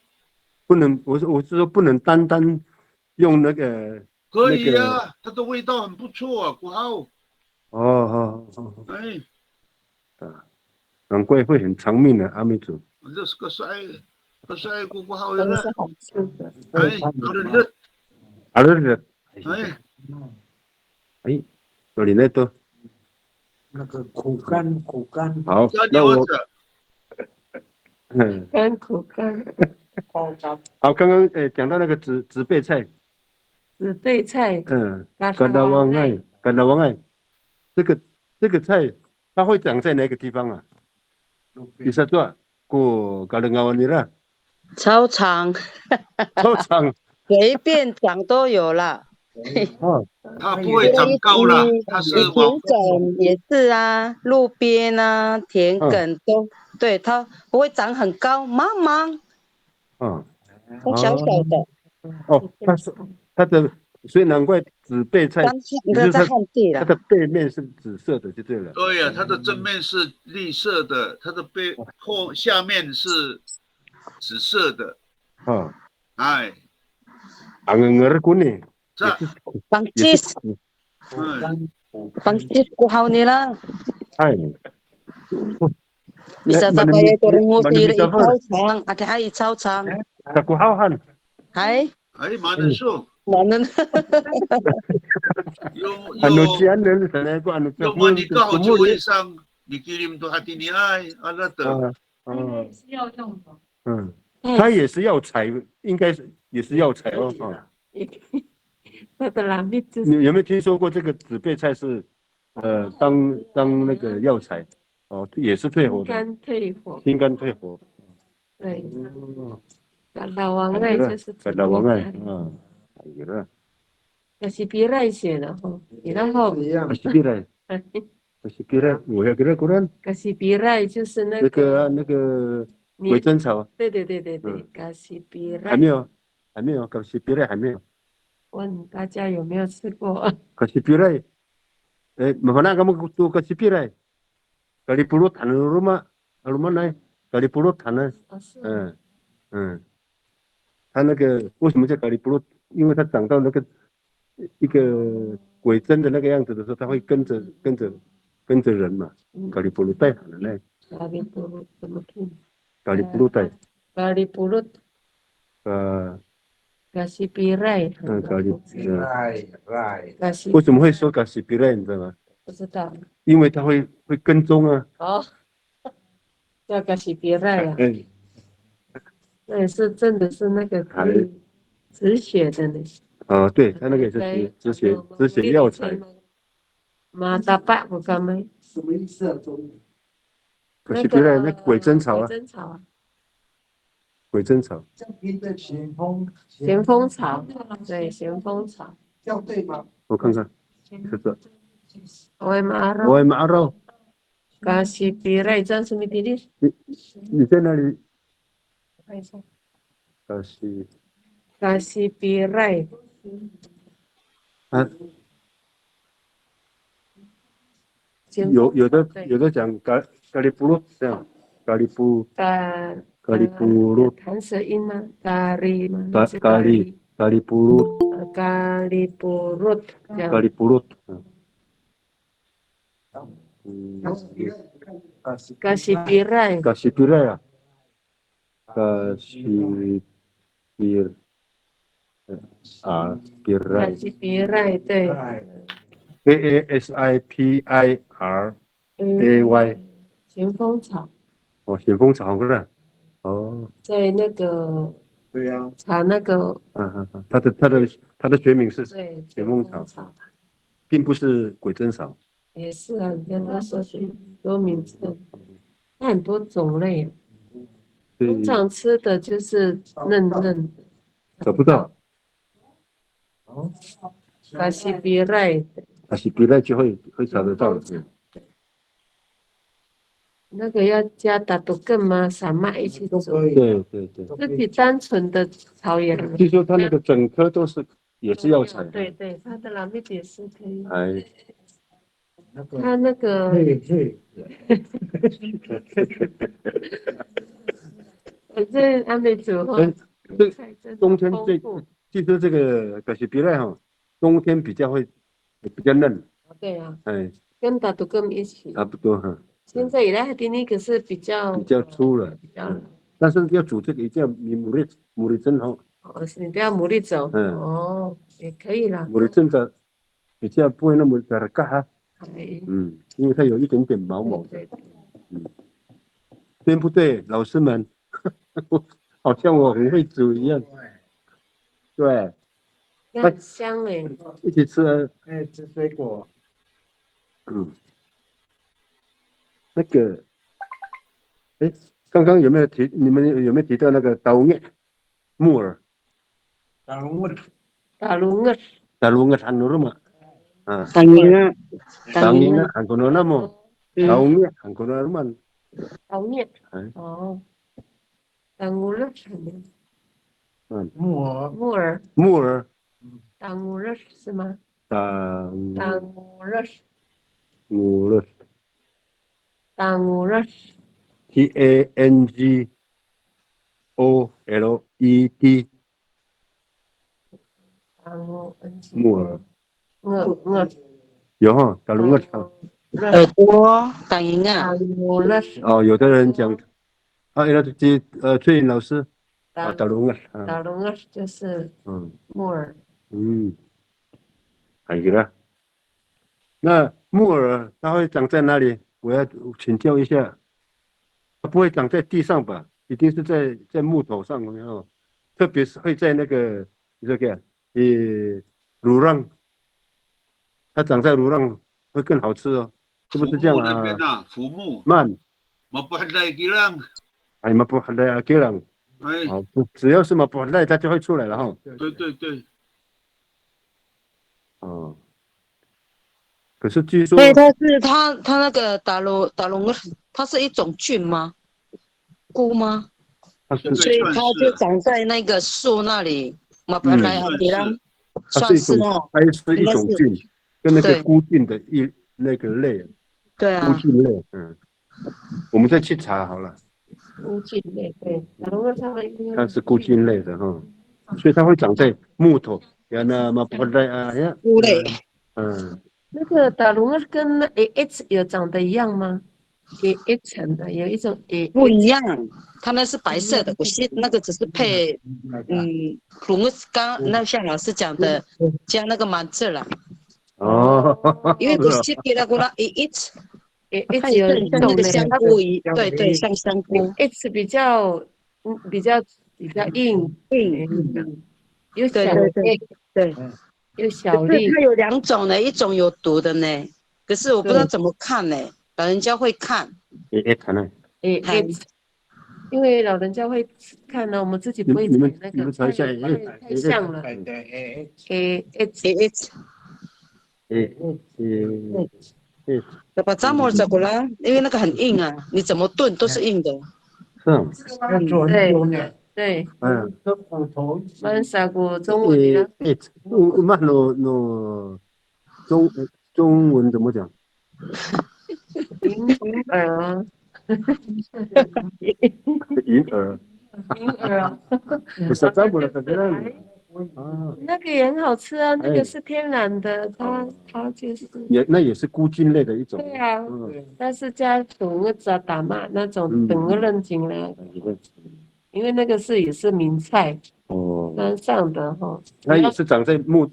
不能我是说不能单用那个可以啊，它的味道很不错啊，古好。哎，难怪会很长命的阿弥陀。这是个帅古好的。是好吃的。哎，阿乐热。哎，有你那多。那个苦干。好，那我。干苦干。好，刚刚讲到那个紫贝菜。紫贝菜，干拉王爱，这个菜它会长在哪个地方啊？比萨多过嘎伦阿文尼啦。操场，随便长都有啦。它不会长高了，它是田埂也是啊，路边啊，田埂都对，它不会长很高，茫茫。都小小的。它的，所以难怪紫贝菜，它的背面是紫色的，就对了。对呀，它的正面是绿色的，它的下面是紫色的。哎。Pangcis kuhaw nila. Bisa sabay turun mo sila itsauchang, ate ay itsauchang. Sa kuhawan. Ay. Ay, mananso. Yung manika ho就会上dikirim to hati ni ay alat. 它也是药材，应该是也是药材哦。你有没有听说过这个紫贝菜是当那个药材哦，也是退火的。心肝退火。对。干老王爱就是干老王爱啊，有了。是比赖写的哈，然后。是比赖。是比赖，我要给他果然。是比赖就是那个鬼针草。对，是比赖。还没有，是比赖还没有。问大家有没有吃过？是比赖，mana kamu tuh kasih pirai? Kali pulut tanah rumah naik, kali pulut tanah. 它那个为什么叫咖喱布鲁？因为它长到那个一个鬼针的那个样子的时候，它会跟着人嘛。咖喱布鲁带好了呢。咖喱布鲁怎么拼？咖喱布鲁带。咖喱布鲁。咖西比赖。咖喱。为什么会说咖西比赖？你知道吗？不知道。因为它会跟踪啊。叫咖西比赖啊。那也是真的是那个可以止血的呢。对，它那个也是止血药材。马达巴我干嘛？什么意思啊？可是别人那鬼针草啊。鬼针草。咸丰草，对，咸丰草。这样对吗？我看看，是这。我马肉。咖西比赖，这是什么地理？你在哪里？看一下。咖西比赖。有的讲咖喱布鲁这样，咖喱布鲁。弹舌音吗？咖喱吗？咖喱布鲁。咖喱布鲁。咖喱布鲁。咖西比赖。咖西比赖啊。咖西比赖对。KASIPIRAY。咸丰草。哦，咸丰草是吧？哦，在那个对呀，查那个它的学名是对咸丰草，草并不是鬼针草。也是啊，你看他说是多名称，它很多种类啊。通常吃的就是嫩嫩的，找不到，巴西比赖的还是别来就会找得到的。那个要加打毒根吗？散麦一起煮，对对对，这比单纯的草也很据说它那个整颗也是要采的。对对，它的蓝莓也是可以。哎，它那个，反正安美煮哈，冬天据说这个可是别来哈，冬天比较嫩。对啊，哎，跟打毒根一起。差不多哈。现在以来的那个是比较粗了，但是要煮这个一定要牡蛎针哦。哦，是你不要牡蛎走，哦，也可以啦。牡蛎针的比较不会那么的干哈。哎，因为它有一点点毛毛的。对不对，老师们？好像我很会煮一样。对。很香哎。一起吃啊。吃水果。那个，刚刚有没有你们有没有提到那个刀叶木耳？大龙眼。大龙眼很多嘛。当然很多那么，刀叶很多那么。刀叶。哦。当然很多。木耳。当然是吗？TANGOLET。木耳。有哈，大龙眼草。耳朵，当然啊。哦，有的人讲，翠云老师，大龙眼。大龙眼就是木耳。还有了。那木耳它会长在哪里？我要请教一下。它不会长在地上吧？一定是在木头上，有没有？特别是会在那个土壤，它长在土壤会更好吃哦，是不是这样啊？那边啊，浮木。慢。Mapuhalay gilang。哎，mapuhalay gilang。好，只要是mapuhalay，它就会出来了哈。对对对。哦。可是据说，所以它那个打龙，它是一种菌吗？菇吗？所以它就长在那个树那里。它是一种菌，跟那个菇菌的那个类。对啊。菇菌类，我们再去查好了。菇菌类，对，它是菇菌类的哈，所以它会长在木头，菇类。那个打龙跟那 AH 有长得一样吗？AH 层的有一种 AH 不一样，它那是白色的，我那个只是配龙刚那像老师讲的加那个满字了。哦。因为我是给了AH，它有也像那个香菇一，对对，像香菇。AH 比较硬，有小粒，对。有小粒。它有2种呢，一种有毒的呢，可是我不知道怎么看呢，老人家会看。因为老人家会看呢，我们自己不会采那个，太像了。要把杂木找过来，因为那个很硬啊，你怎么炖都是硬的。对。这骨头。蛮傻过中文的。中文怎么讲？银耳。银耳。那个也很好吃啊，那个是天然的，它就是。那也是菇菌类的一种。对啊，但是加等个炸打嘛，那种等个认经了。因为那个也是名菜。山上的哈。它也是长在木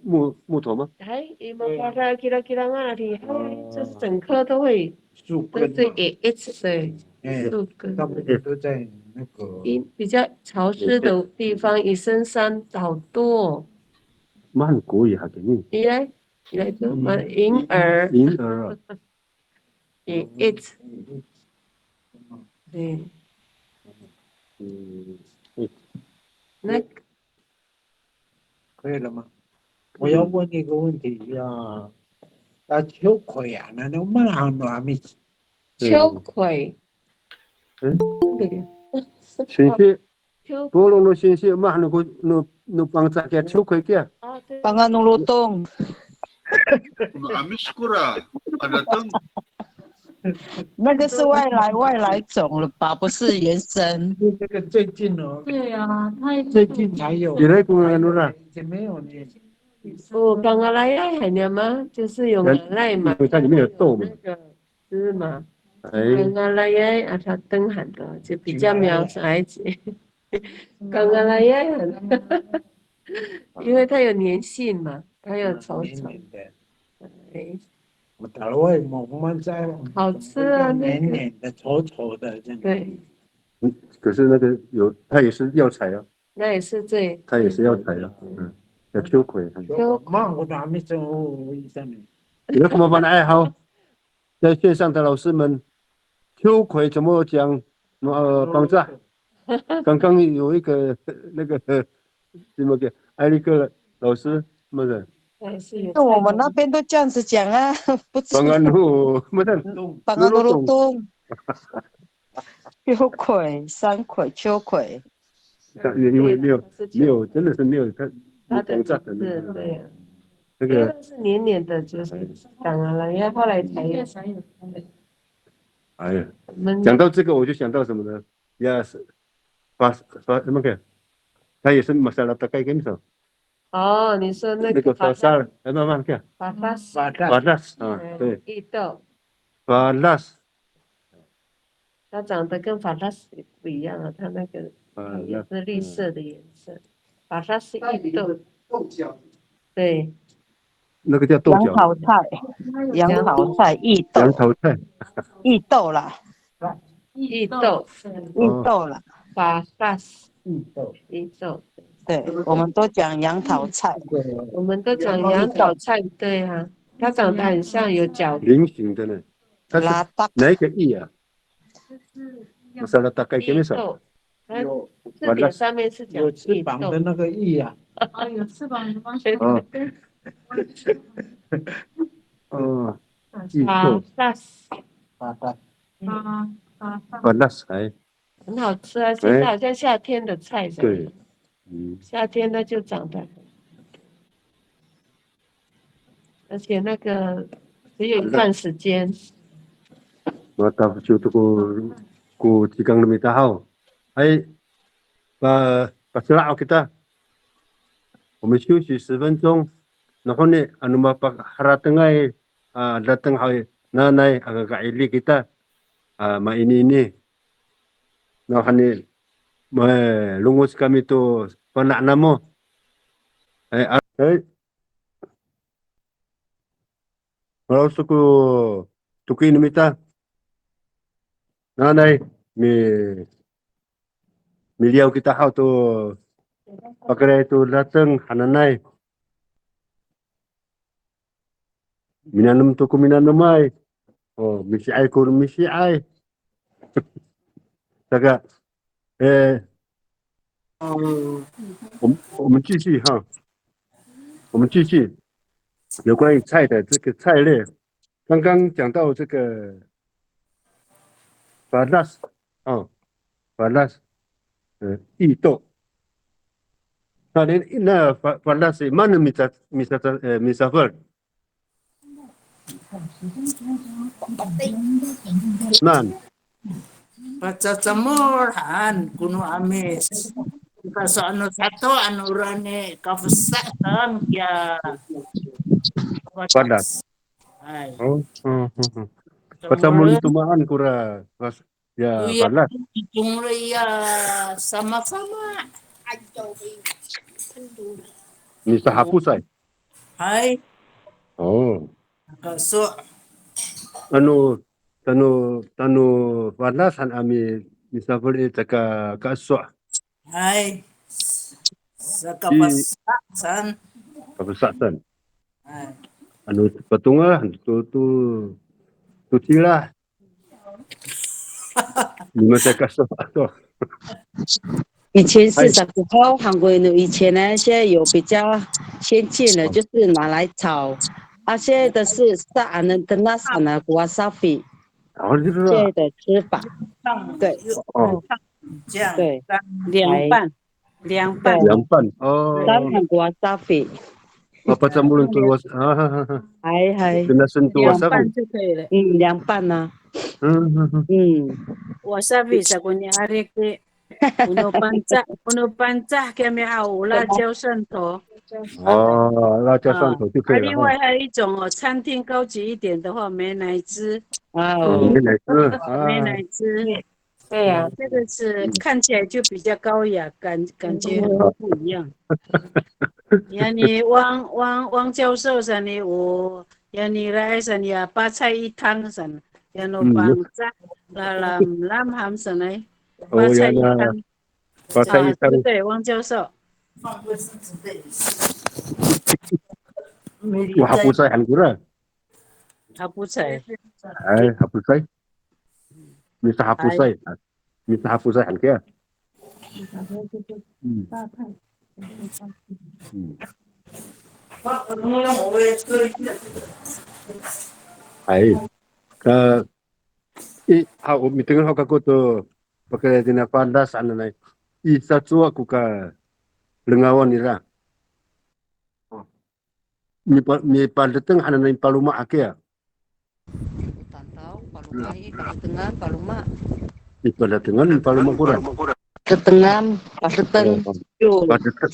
头吗？就是整颗都会。都是AH 的。树根。大部分都在那个比较潮湿的地方，以深山好多。蛮古意哈给你。你来读嘛，银耳。银耳啊。it。对。那可以了吗？我要问一个问题呀，秋葵啊，那能不能拿米？秋葵。先生，多龙先生，嘛那帮咱家秋葵嘅。Pangan lutong。Amis kurang ada teng。那个是外来种了吧？不是原生。这个最近哦。对啊，它最近才有。原来公安路啦。以前没有呢。刚刚来还念吗？就是用来嘛。因为它里面有豆嘛。是嘛？刚刚来呀，它灯很多，就比较苗孩子。刚刚来呀，因为它有粘性嘛，它有稠稠。我打了外蒙man在。好吃啊，黏黏的、稠稠的这样。对。可是那个它也是药材啊。那也是对。它也是药材啊，叫秋葵。忙我哪没生活医生呢？有什么办的爱好？在线上的老师们，秋葵怎么讲？帮助。刚刚有一个那个什么个艾利克老师，什么的。那我们那边都这样子讲啊，不知道。帮安路，什么的？帮安路东。秋葵、山葵、秋葵。因为没有，真的是没有它膨胀的。对呀。那个是黏黏的，就是当然了，因为后来才有。哎呀，讲到这个我就想到什么呢？呀是，发什么个？它也是马萨拉大概跟你说。哦，你说那个发沙，慢慢看。法拉斯啊，对。芋豆。法拉斯。它长得跟法拉斯不一样啊，它那个也是绿色的颜色。法拉斯芋豆。豆角。对。那个叫豆角。杨桃菜、芋豆。杨桃菜。芋豆啦。芋豆啦。法拉斯芋豆。对，我们都讲杨桃菜。我们都讲杨桃菜，对啊，它长得很像有角。菱形的呢。它是哪一个芋啊？是了，大概跟你说。有字典上面是讲有翅膀的那个芋啊。有翅膀的吗？哦。法拉斯。法拉斯哎。很好吃啊，现在好像夏天的菜。对。夏天它就长得，而且那个只有一段时间。Mata cucu ku tigang lumita hao. Hai, pasilao kita. 我们休息10分钟，然后呢，anu mapagharatangay datang hay nanay agakaili kita mainini. Nah hani lungus kami tu panak mo. Kalau suku tuki numita. Nanay, miliyaw kita how to pagkaya ito latang hananay. Minanam to ko minanamay. Oh, misi ay ko misi ay. Saka, 我们继续哈，我们继续有关于菜的这个菜类，刚刚讲到这个。Falas 啊 ，Falas，芋豆。那 Falas mana misafir？ Man。Pagsasamurhan kuno amis. Kaso ano sato ano rane kafsatan ya. Falas. Oh. Pasamun tumaan kura ya Falas. Tumre ya sama-sama. Misa hapusay. Hai. Oh. Kaso tanu walasan ami misafir taka kaswa. Hai. Sakapasasan. Kapasasan. Hai. Anu patunga tu tila.你们在干什么？以前是40号韩国人，以前呢，现在有比较先进的，就是拿来炒。现在的是萨能的那啥呢，瓦萨菲。现在的吃法，对，酱，对，凉拌哦。当然瓦萨菲。Apa campur itu还 kena sentuh 凉 wasabi。拌就可以了。凉拌呢。wasabi sa kunya hari ke puno panca kami au 辣椒蒜头。哦，辣椒蒜头就可以了。另外还有一种餐厅高级一点的话，美乃滋。美乃滋。对呀，这个是看起来就比较高雅，感觉不一样。你汪教授说你你来说你八菜一汤说，你帮着làm hàm说呢，八菜一汤。八菜一汤。对，汪教授。Wah, hapusay hanggura. Hapusay. Ay, hapusay. Misa hapusay. Misa hapusay hangkia. Ay, mitengah aku tu pakai dina pandas anu nai. Isa cua aku ka lengawan ira. Mi pandateng anu nai paluma akia. Tantau, paluma padatengah, paluma. Di padatengan paluma kurang. Ketengan, padateng.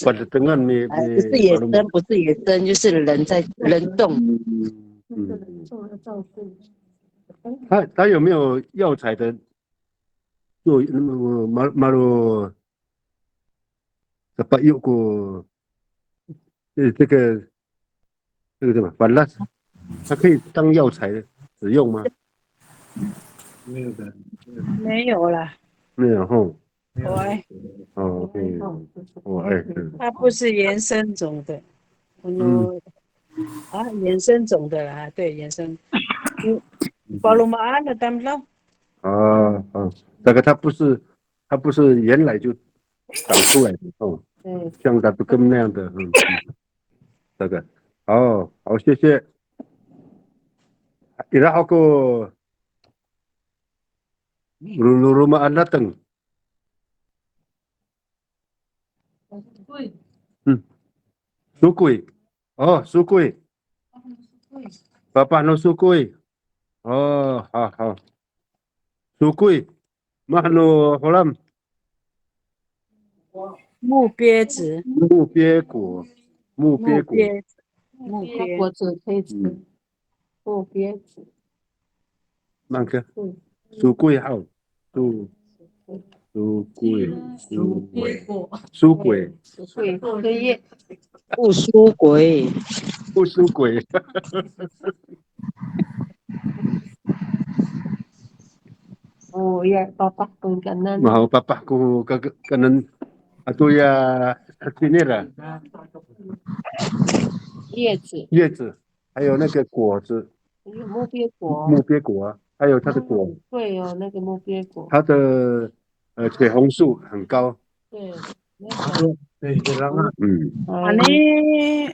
Padatengan mi 不是野生，不是野生，就是人动。他有没有药材的做马路dapat yuk ko 这个什么反辣，它可以当药材使用吗？没有啦。没有吼。哦，哎，它不是原生种的。原生种的啦，对，原生。paluma ada tamlau。这个它不是原来就长出来的哦，像它不跟那样的，这个，好，谢谢。Ira ako rumah anda teng. Sukui. Oh, sukui. Bapak no sukui. Oh, ha. Sukui. Mahno holam. 木鳖子。木鳖果。木鳖果子可以吃。木鳖子。那个。sukui好。书鬼，荷叶，不书鬼，不书鬼。Oh ya, bapakku kanan. Mau bapakku kanan atau ya sini lah。叶子，还有那个果子。木鳖果。木鳖果啊，还有它的果。对哦，那个木鳖果。它的水红素很高。对。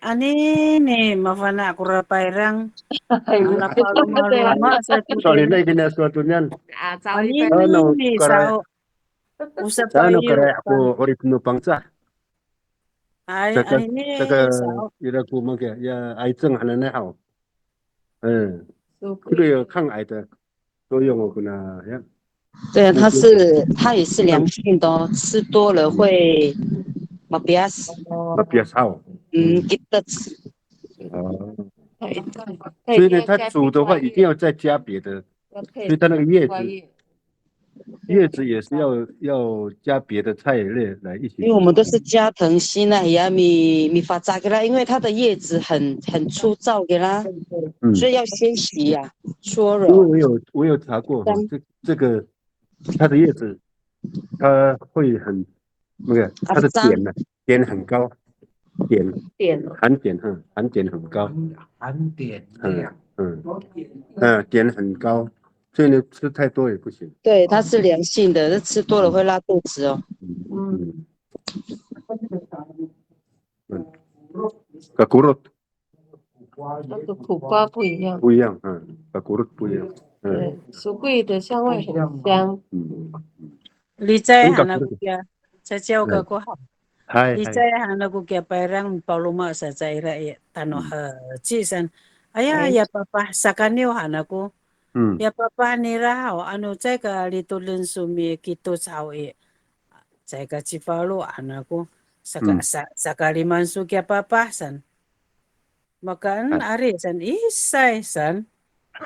Ani mafana kurapairang. Soalnya ini suatu nian. Ani sao. Usap Ano kare ako original bangsa. Ani sao. Ira ku mangke ya 癌症还能好。这个有抗癌的作用哦，可能呀。对，它也是良性的哦，吃多了会mabias。mabias好。kita。所以呢，它煮的话一定要再加别的，所以它那个叶子也是要加别的菜类来一起。因为我们都是加藤心啊，也米发炸给它，因为它的叶子很粗糙给它，所以要先洗呀，搓揉。因为我有查过，这个它的叶子，它会很那个，它的点呢，点很高，含碘很高，含碘碘很高，所以呢吃太多也不行。对，它是凉性的，吃多了会拉肚子哦。Kakurut 那个苦瓜不一样，不一样，kakurut 不一样。对，薯桂的香味很香。你在喊那个家，在教个过好。Hai, Di saya hana ku kia pairang paluma sa zaira ya tano ha jisan. Aya ya papa sakanyo hana ku. Ya papa nira hao ano zai ka litulun sumi kito sao e. Zai ka cifalo hana ku. Sakaliman su kia papa san. Makan ari san isay san.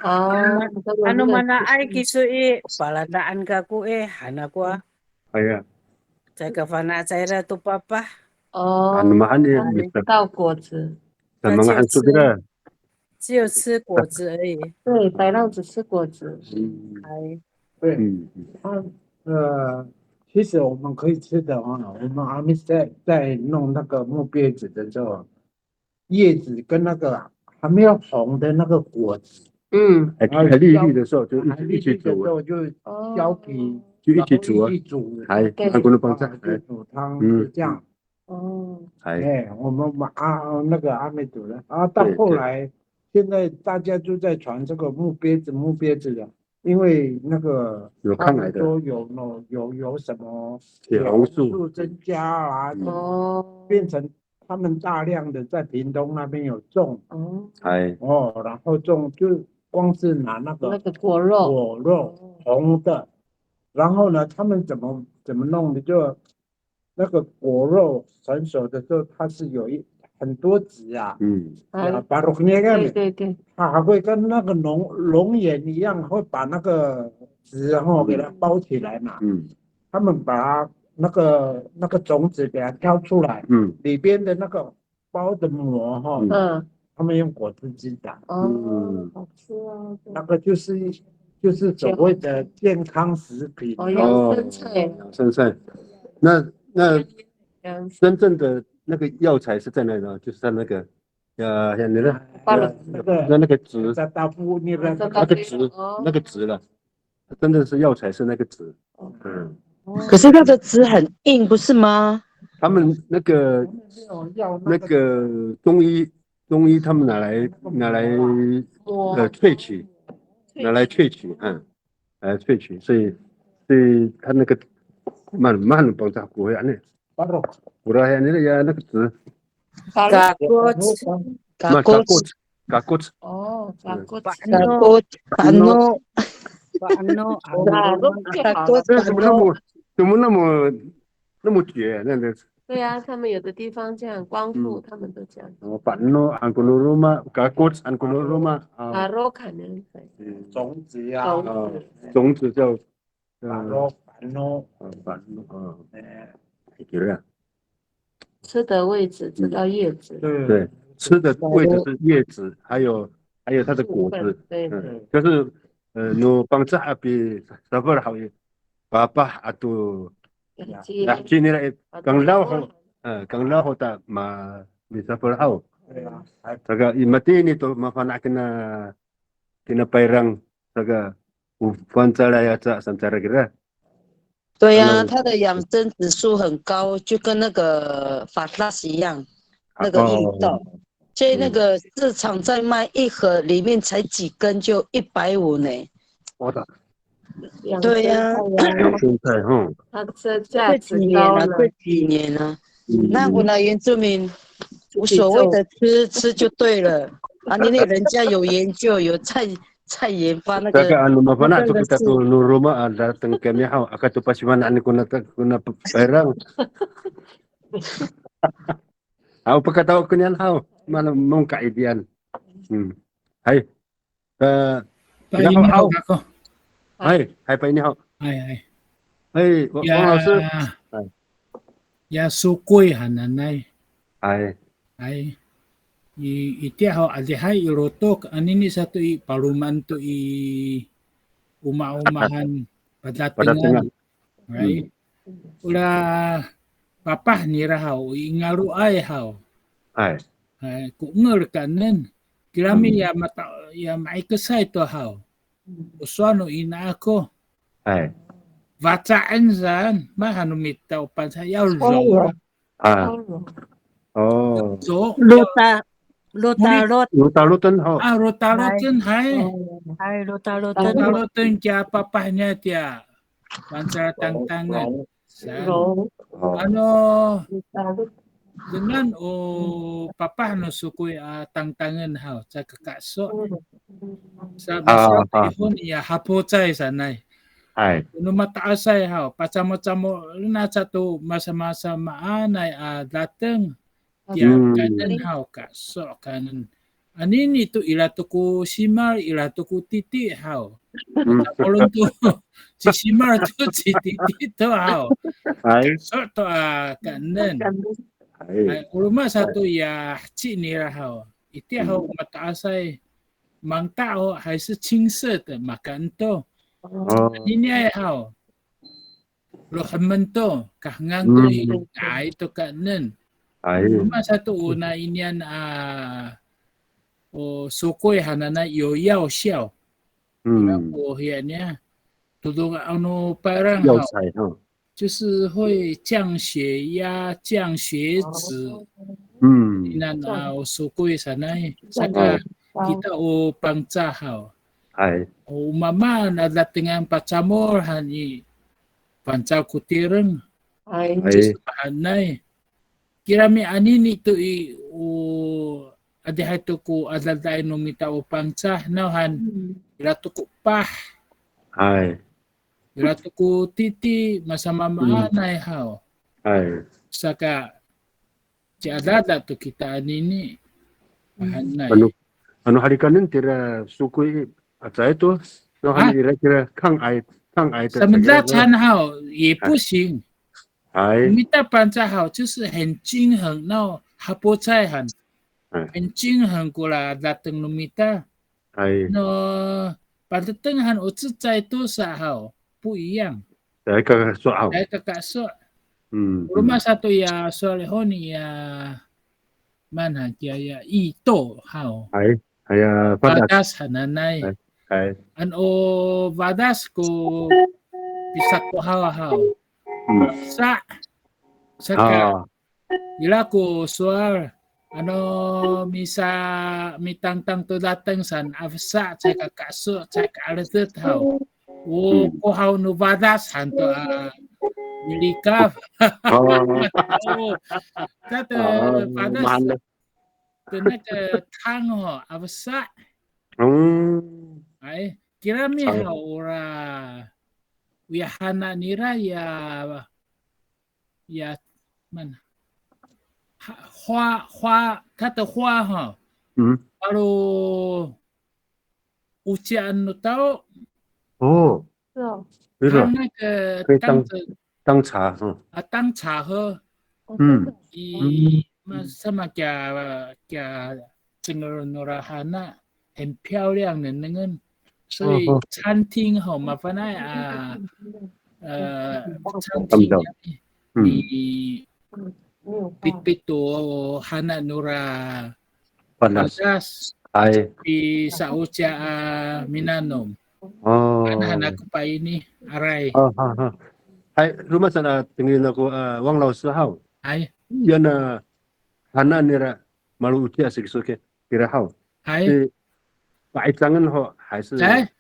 Ano mana ay kiso e paladaan ka ku e hana ku ah. Aya. Zai ka fana zaira tu papa. 倒果子，只有吃果子而已。对，白浪只吃果子。对，其实我们可以吃的啊，我们阿弥在弄那个木鳖子的时候，叶子跟那个还没有红的那个果子，还绿绿的时候就一起煮，就削皮，就一起煮啊，还滚帮菜，煮汤就这样。我们那个阿美煮的到后来，现在大家就在传这个木鳖子的，因为那个有抗癌的，说有什么血红素增加啊，变成他们大量的在屏东那边有种，然后种就光是拿那个果肉红的，然后呢，他们怎么弄的就。那个果肉成熟的时候，它是有很多籽啊，对，它还会跟那个龙眼一样，会把那个籽给它包起来嘛，他们把那个种子给它挑出来，里边的那个包的膜他们用果汁机打，好吃啊，那个就是所谓的健康食品，生菜，那真正的那个药材是在哪里呢？就是在那个你的那个籽，那个籽了，真正是药材是那个籽。可是它的籽很硬，不是吗？他们那个中医他们拿来萃取，萃取，所以他那个慢帮他不会安呢。不然那个那个籽。嘎锅子。怎么那么绝？那个。对啊，他们有的地方这样，光复他们都这样。Garo可能种子呀，种子叫吃的位置知道叶子，对，吃的位置是叶子，还有它的果子，就是no bangsa api sabar hawi papa atau sini lah kang lau ta ma bisa perhau taga imati ni to mafana kena pairang taga ufansala ya sa sancara kira。对呀，它的养生指数很高，就跟那个法拉斯一样，那个运动。所以那个市场在卖一盒里面才几根就150呢。我的。对呀，生菜它这价值高了，这几年了。那我的原住民无所谓的吃就对了啊，因为人家有研究，有在研发那个。Mafana tu kita tu rumah datang kami hau akan tu pasiman ani kuna perang. Hau pakataw kunyan hau mana mong kaidian. Hai. Hau. Hai pa ini hau. Hai, Wang 老师。呀，苏贵很难来。Hai. Iti ho adihai irotok anini satu i paluman tu i uma-umahan padatengan. Right? Ulah papa ni rahau ingaru ai hau. Ai. Ku ngel kanen. Kirami ya mata ya mai kesai to hau. Usano ina ako. Ai. Bacaan san mahanu mita upan saya zo. Oh. So Rotaroten ho. Rotaroten hai. Hai rotaroten. Rotaroten kya papahnya dia. Panca tantangan. Ano dengan papa no sukui tantangan hao sa kakaso. Sa bisa ihon ya hapo cai sanai. Ai. No mataas ay hao pacamo-camo na satu masa-masa maanay datang ya kanan hao kaso kanan. Anini tu ilatuku simar ilatuku titi hao. Kalau tu si simar tu si titi tu hao. So tu kanan. Ulama satu ya cini hao. Itu hao mataas ay mang tao 还是青色的 makan tu. Ini ay hao. Lo haman to kahangan to ay to kanan. Ulama satu una inian sukoy hanana有药效，我呀，parang 药材哈，就是会降血压、降血脂。那sukoy sanay, saka kita pangca hao. Mama nadatingan pacamor hani panca kutireng. Hanay. Kirami anini to ada hatu ku adalday no mita upangsa nauhan irato ku pah irato ku titi masama maanay hao saka ci adada to kita anini hanay ano harikanin tira sukuy at sa ito no hanira tira kang ay samedla chan hao ye pusing mita panca hao 就是很均衡那hapo cai han很均衡过来datang lumita. No padatengan uci cai tu sahau 不一样。kakak rumah satu ya solehoni ya mana dia ya ito hao. Vadas hananai. An vadas ko bisa ko hao. Sa saka ila ko soal misa mitang-tang to datang san afsa cai kakaso cai kalatet hao. Ko hao no vadas hanto milikaf. Kata vadas kena ke tang ho afsa. Ai kirami hao ora wihana nira ya mana hoa kata hoa ha kalau ujian no tau karena ke当茶当茶喝sama kya整个Norahana 很漂亮的那个所以餐厅好麻烦餐厅你Pipito hana nura panas di sauca minanom. Hana ko pa ini aray. Ay rumah sana tingin ako Wang Lao Sư hao. Ay. Yan hana nira malu ucia siksuke kira hao. Ay. 白章ho 还是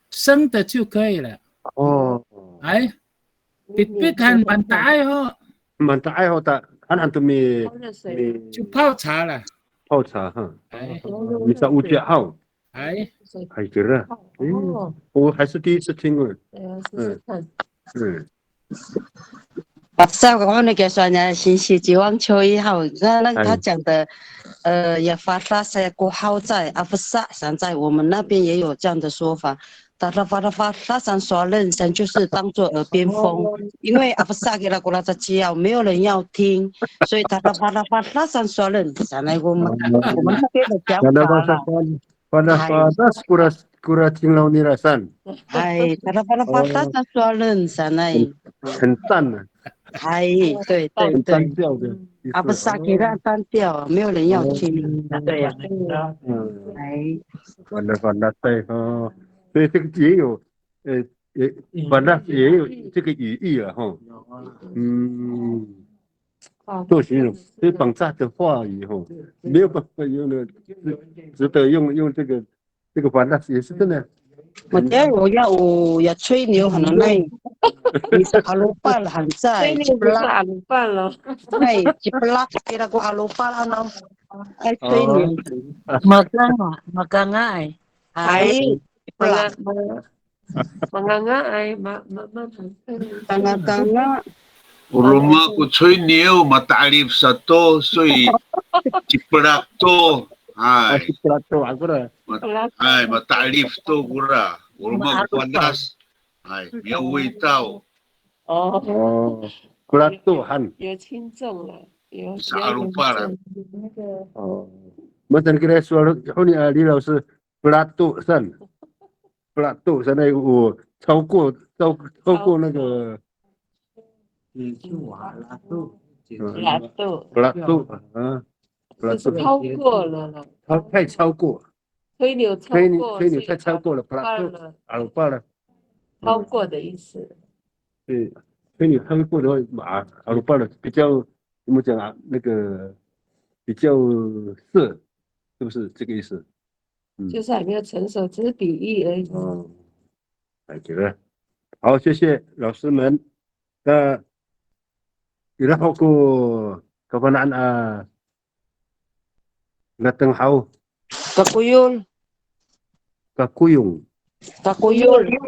生的就可以了。哎，pipit han mantai ho. Mantai ho ta an tumi 就泡茶了。泡茶哈。你在乌家好。还kira。我还是第一次听哦。把上个那个说呢，信息指望秋一号，那他讲的，也发大赛过好在阿弗萨山在我们那边也有这样的说法。他发山说认真就是当做耳边风，因为阿弗萨给他过来在教，没有人要听，所以他发山说认真来我们那边的讲法。pada kurang tinggal ni rasan. 哎，巴拉巴拉巴拉达抓人山哎，很淡的，哎，对对很单对，调的意思。啊不是啊，给他单调，没有人要听。对呀，嗯，哎，反正对哈，所以这个也有也反正也有这个语义了哈。嗯，做形容，所以绑架的话语哈，没有办法用的，值得用这个反正也是真的。我觉得我要吹牛，可能那你是阿鲁巴了，还在，吹牛不是阿鲁巴了。哎，吉布拉给他个阿鲁巴了呢，哎，吹牛， Magangay. 哎，布拉， Manganga ay刚刚 Rumah ko choy niyo matalip sa to soy ciprak to. Ay, Plato agora. ay matalip to gura. Rumah ko panas. Ay, miyawi tao. 哦，Plato han. 有轻重了，有 Sa arupa lang. 哦，macam kira soal ni Ali 老师 Plato san. Plato 现在我超过那个Plato 啊就是超过了了，太超过，吹牛超过，吹牛太超过了，Plato 阿巴了，超过的意思。对，吹牛超过的话，阿巴了比较怎么讲啊？那个比较色，是不是这个意思？就是还没有成熟，只是比喻而已。感觉好，谢谢老师们。那然后kapanaan ngateng hau kakuyul， kakuyung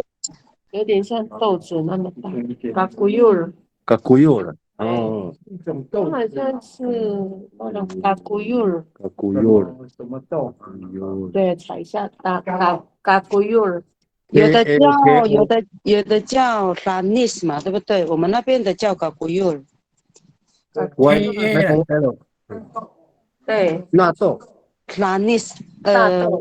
有点像豆子那么大，嘎咕柚儿， kakuyul 了哦，它好像是嘎咕柚儿， kakuyul 什么豆？对，踩一下嘎咕柚儿，有的叫 lanis 嘛，对不对？我们那边的叫kakuyul。 YL 对，纳豆 lanis，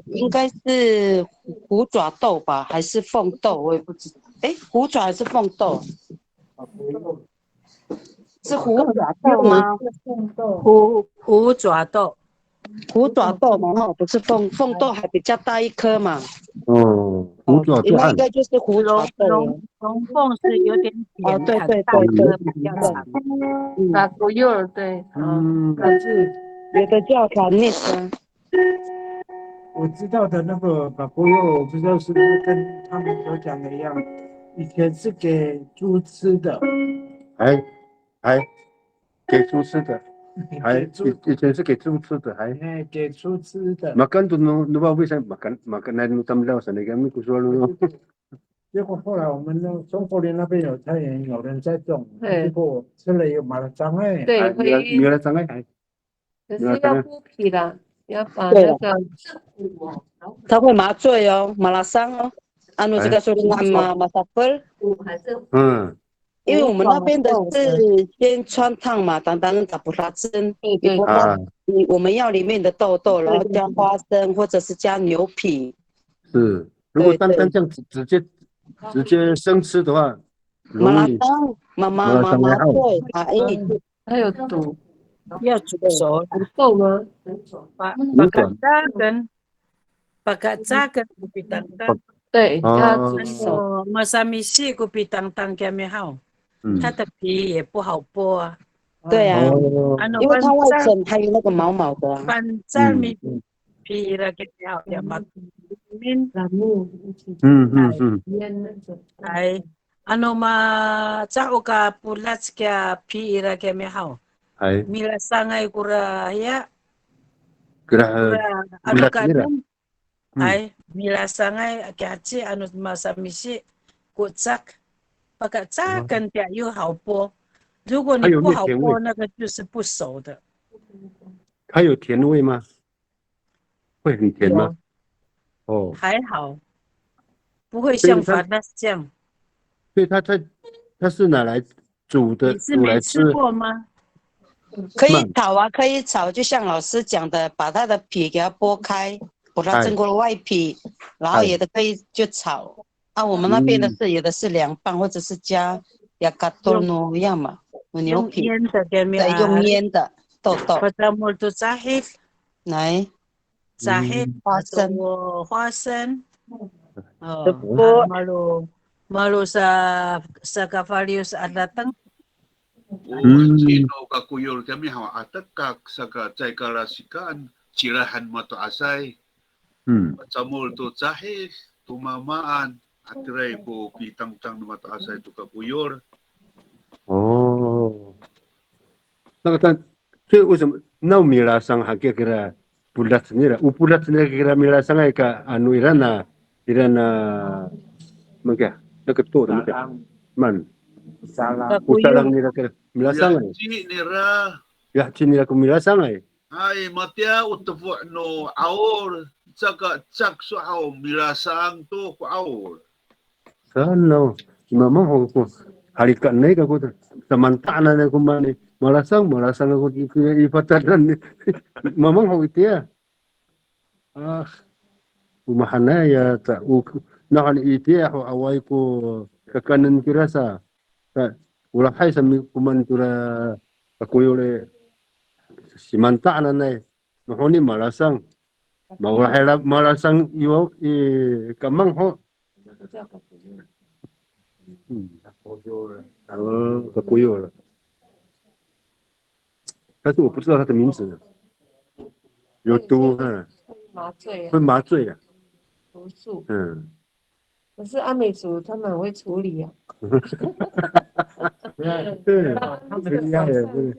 应该是虎爪豆吧，还是凤豆？我也不知道。哎，虎爪还是凤豆？是虎爪豆吗？虎爪豆，虎爪豆嘛，哈，不是凤豆还比较大一颗嘛。哦，虎爪豆那应该就是虎爪豆了。龙凤是有点哦，对对大对对，比较长。嘎咕柚儿，对，可是有的叫 lanis。 我知道的那个把锅肉，我不知道是不是跟他们所讲的一样，以前是给猪吃的，还给猪吃的，以前是给猪吃的，给猪吃的。 makan tu nu ba bisa makan na nu tam lao sana kami kusualo 结果后来我们那中国人那边有菜园，有人在种，结果我吃了有马拉脏哎。对，会，你来张开，可是要剥皮啦，要把那个，它会麻醉哦，马拉桑哦。anu juga suruh nama masafel。因为我们那边的是先穿烫嘛，当打不拉针，我们要里面的豆豆，然后加花生或者是加牛皮。是，如果单这样直接生吃的话，马拉桑麻醉，还有煮，要煮熟了，豆吗？把它榨跟kupit tang，对，要煮熟。Masamisi kupit tang kaya may好。 它的皮也不好剥啊，对啊，因为它外层还有那个毛毛的。反正米皮了给好点嘛，哎，ano ma cao ka pulat kaya pi ira kaya may hao. Mila sangay kura ya. Ano ka din? Ay, mila sangay kaya ano masamisi kutsak. 把它榨干掉又好剥，如果你不好剥，那个就是不熟的。它有甜味吗？会很甜吗？哦，还好，不会像法拉酱。所以它是拿来煮的，你是没吃过吗？可以炒啊，可以炒，就像老师讲的，把它的皮给它剥开，把它蒸过了外皮，然后有的可以就炒。啊，我们那边的是有的是凉拌，或者是加嘎多诺样嘛，牛皮，用腌的给没对，用腌的豆豆。Pertama tu zahid, 来， zahid 花生， atau 花生。Tepuk. Malu sa kavalius at datang. Sino kakuyol kami hawa atakak saka cai karasikan sirahan mato asay. Samul tu zahid tumamaan atray ko pitang-tang na mato asay tu kakuyol. 哦，那个所以为什么那米拉桑还给他不拉子呢？我不拉子呢，给他米拉桑那个伊拉那那个豆怎么讲？man usalang nila ke米拉桑哎， ya cini aku 米拉桑哎。 Ay matia utafu no aur saka cak suau milasang tu ku aur. Sana mama ko halikan na ko samantana na ko man malasang ako ipatanan mama ko itiya umahana ya ta nakan itiya ho away ko kakanan kirasa wala hay sa kuman tura akuyole simantana na mahoni malasang mawala hay malasang iyo kamang ho 不用了，但是我不知道他的名字，有毒，麻醉啊，会麻醉啊，毒素。可是阿美族他们很会处理啊。对，他们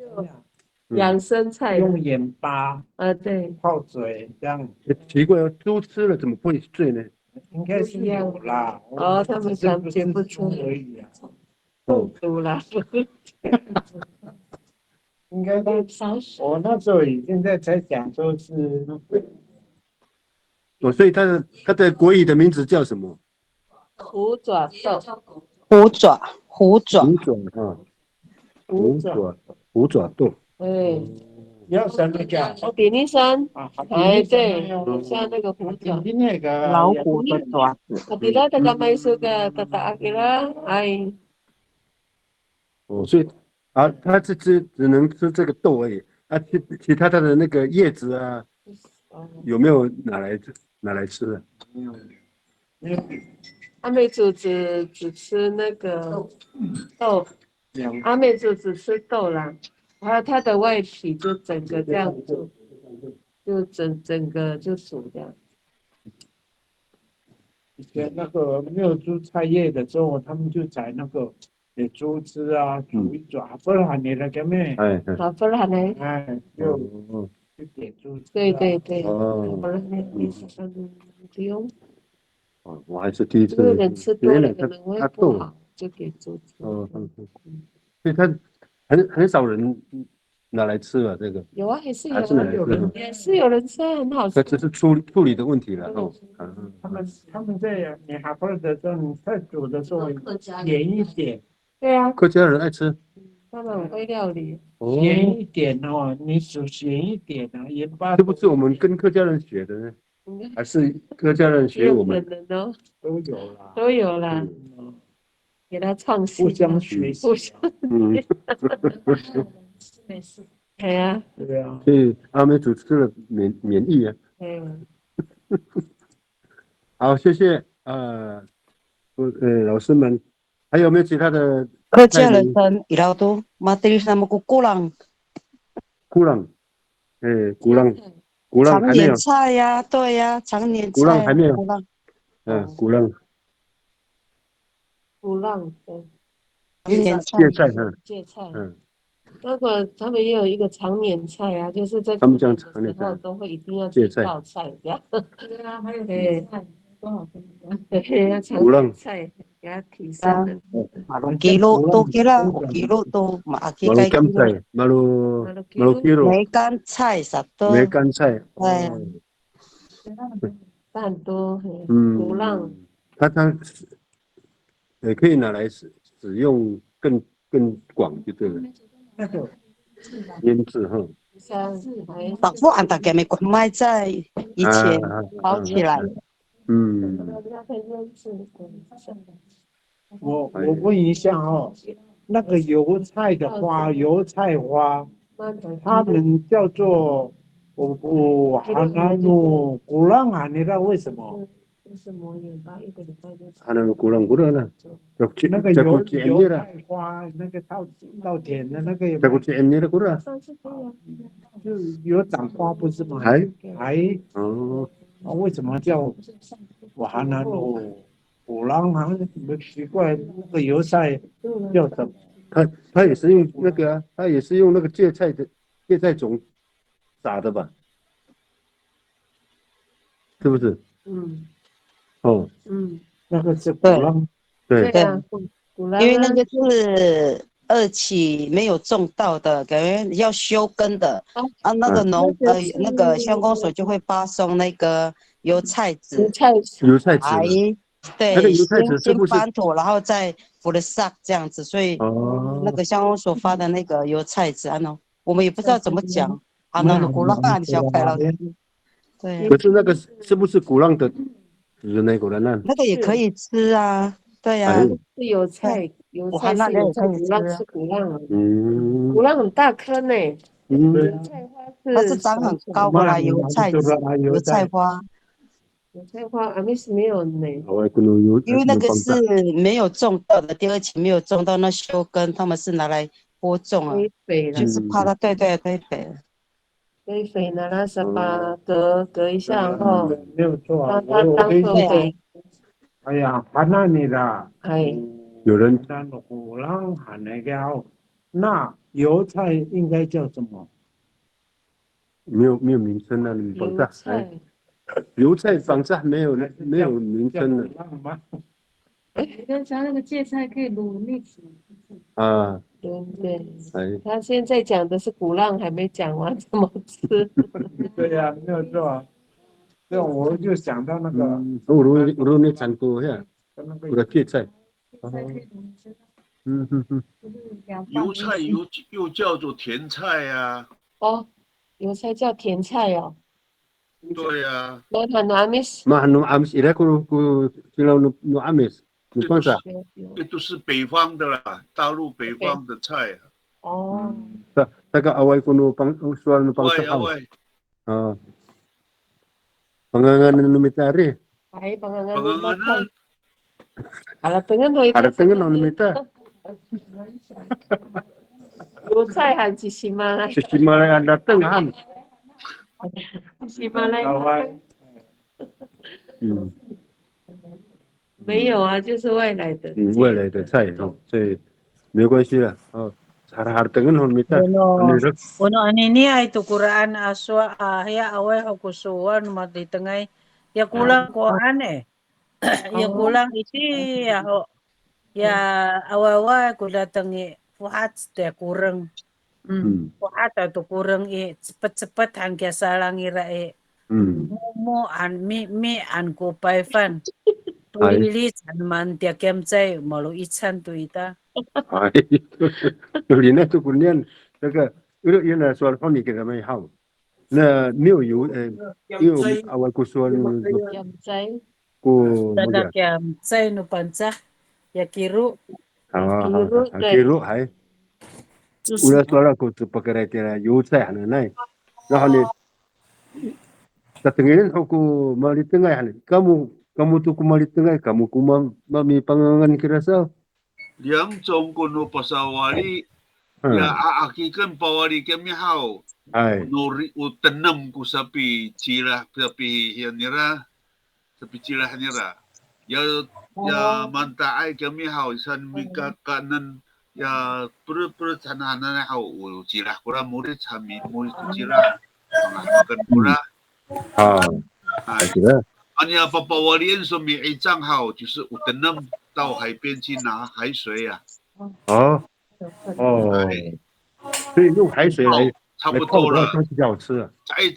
养生菜用盐巴对，泡嘴这样。奇怪，猪吃了怎么会醉呢？ 应该是有啦。他们感觉不出而已啊。中毒啦。应该我那时候已经才讲说是。所以他的国语的名字叫什么？虎爪豆。虎爪啊，虎爪豆。要生那个比利山，哎，对，像那个虎爪，老虎的爪子。Katila taga may suga tata akira，哎。所以他只能吃这个豆而已，其他的那个叶子啊，有没有拿来吃啊？阿美族只吃那个豆，阿美族只吃豆啦。 还有它的外皮就整个这样煮，就整个就煮这样。以前那个没有猪菜叶的时候，他们就采那个猪汁啊，煮一抓，不然你那个咩？不然呢？就点猪汁。对，不然呢？不用。我还是第一次。有人吃多了可能会不好，就给猪汁。所以它。 很少人拿来吃了，这个有啊，也是有人吃，很好吃。这只是处理的问题了哦。他们在你哈佛的时候，你在煮的时候盐一点。对啊，客家人爱吃。他们很会料理。咸一点哦，你煮咸一点啊，盐巴。是不是我们跟客家人学的呢？还是客家人学我们？都有啦。都有啦。 给他创新，互相学习，互相没事，对啊，对啊，所以阿美族吃了免疫啊。好，谢谢老师们，还有没有其他的？客家人生伊拉都materi sama kurang， 常年菜呀，对呀，常年菜，还没有，鼓浪，对，芥菜，那个他们也有一个常年菜啊，就是在他们讲常年菜都会一定要这道菜这样。对啊，还有多少分钟？对，要常年菜给它提升的。kilo to kilo to maakikai kilo。kilo。梅干菜satu。梅干菜。很多，鼓浪。它。 也可以拿来使用更广，就对了。腌制哈。把不按大概没关卖在以前包起来。我问一下哦，那个油菜的花，油菜花，他们叫做哈纳努古朗啊，你知道为什么？哈纳努古朗古朗呢？那个油菜花，那个稻田的那个有没有？就有长花不是吗？还哦，为什么叫哈纳努？古朗好像怎么奇怪，那个油菜叫什么？他也是用那个啊，他也是用那个芥菜种撒的吧？是不是？哦，那个是古朗，对，因为那个是2期没有种到的，感觉要休耕的啊，那个那个乡公所就会发送那个油菜籽，油菜籽，对，先翻土，然后再补了撒这样子，所以那个乡公所发的那个油菜籽啊，我们也不知道怎么讲啊，那个古浪小凯老师，对。可是那个是不是古浪的就是那个呢？那个也可以吃啊，对呀。是油菜，油菜是油菜，古浪是古浪，古浪很大颗呢。它是长很高过来油菜籽，油菜花。油菜花阿妹是没有呢，因为那个是没有种到的，第2期没有种到，那休耕他们是拿来播种啊，就是怕它对堆肥。堆肥拿来什么隔一下，然后没有错，让它当做肥。哎呀，喊那你的，有人那古浪喊那个，那油菜应该叫什么？没有名称的，你放在。油菜反正没有名称的。刚才那个芥菜可以卤蜜子。啊，对，他现在讲的是古浪，还没讲完怎么吃。对呀，没有错。这我就想到那个，我那产过呀，那个芥菜。油菜又叫做甜菜呀。哦，油菜叫甜菜哦。对呀。Mahanu amis. Mahanu amis, ila ku silau nu amis. 这都是北方的啦，大陆北方的菜。哦。Taga away ko no pang usual no pang sahaw. Panganganan no mitari. Ay, panganganan. Haratangan no ito. Haratangan no mita. 油菜和吉西马来。吉西马来ada tengahan. 喜马拉雅，没有啊，就是外来的。外来的菜哦，所以没关系了哦。Hartangan hon mita. Uno anini ay tukuraan aswa ya away hukusuan matitengay ya kulang ko ane. Ya kulang iti ya awawa kudatangi fuhat te kurang. Fuhat atau kurang cepet-cepet hangga salang ira mo an mi an ko paifan. Tuili chan man tia kem chay malu ichan tu ita. Lina tu kunyan, naga ilo yana soal honi kita mai hau. Na niu yu awal ku soal kem chay. Ku Tada kem chay no panca ya kiru. Kiru hai. Udah soal aku tu pakai kira yu chay hana nai. Nah ni tatengin aku mali tengah ni. Kamu tu kumali tengah, kamu kumam mami pangangan kira sa. 2种个no pasawali ya akikan pawali kami hau nori utanam ku sapi cira sapi yanira sapi cira hanira ya manta ai kami hau san mika kanan ya per tanana hau cira kura murid sami murid cira makan kura anya papawalian so mi icang hau 就是utanam 到海边去拿海水啊！所以用海水来差不多了，比较好吃。摘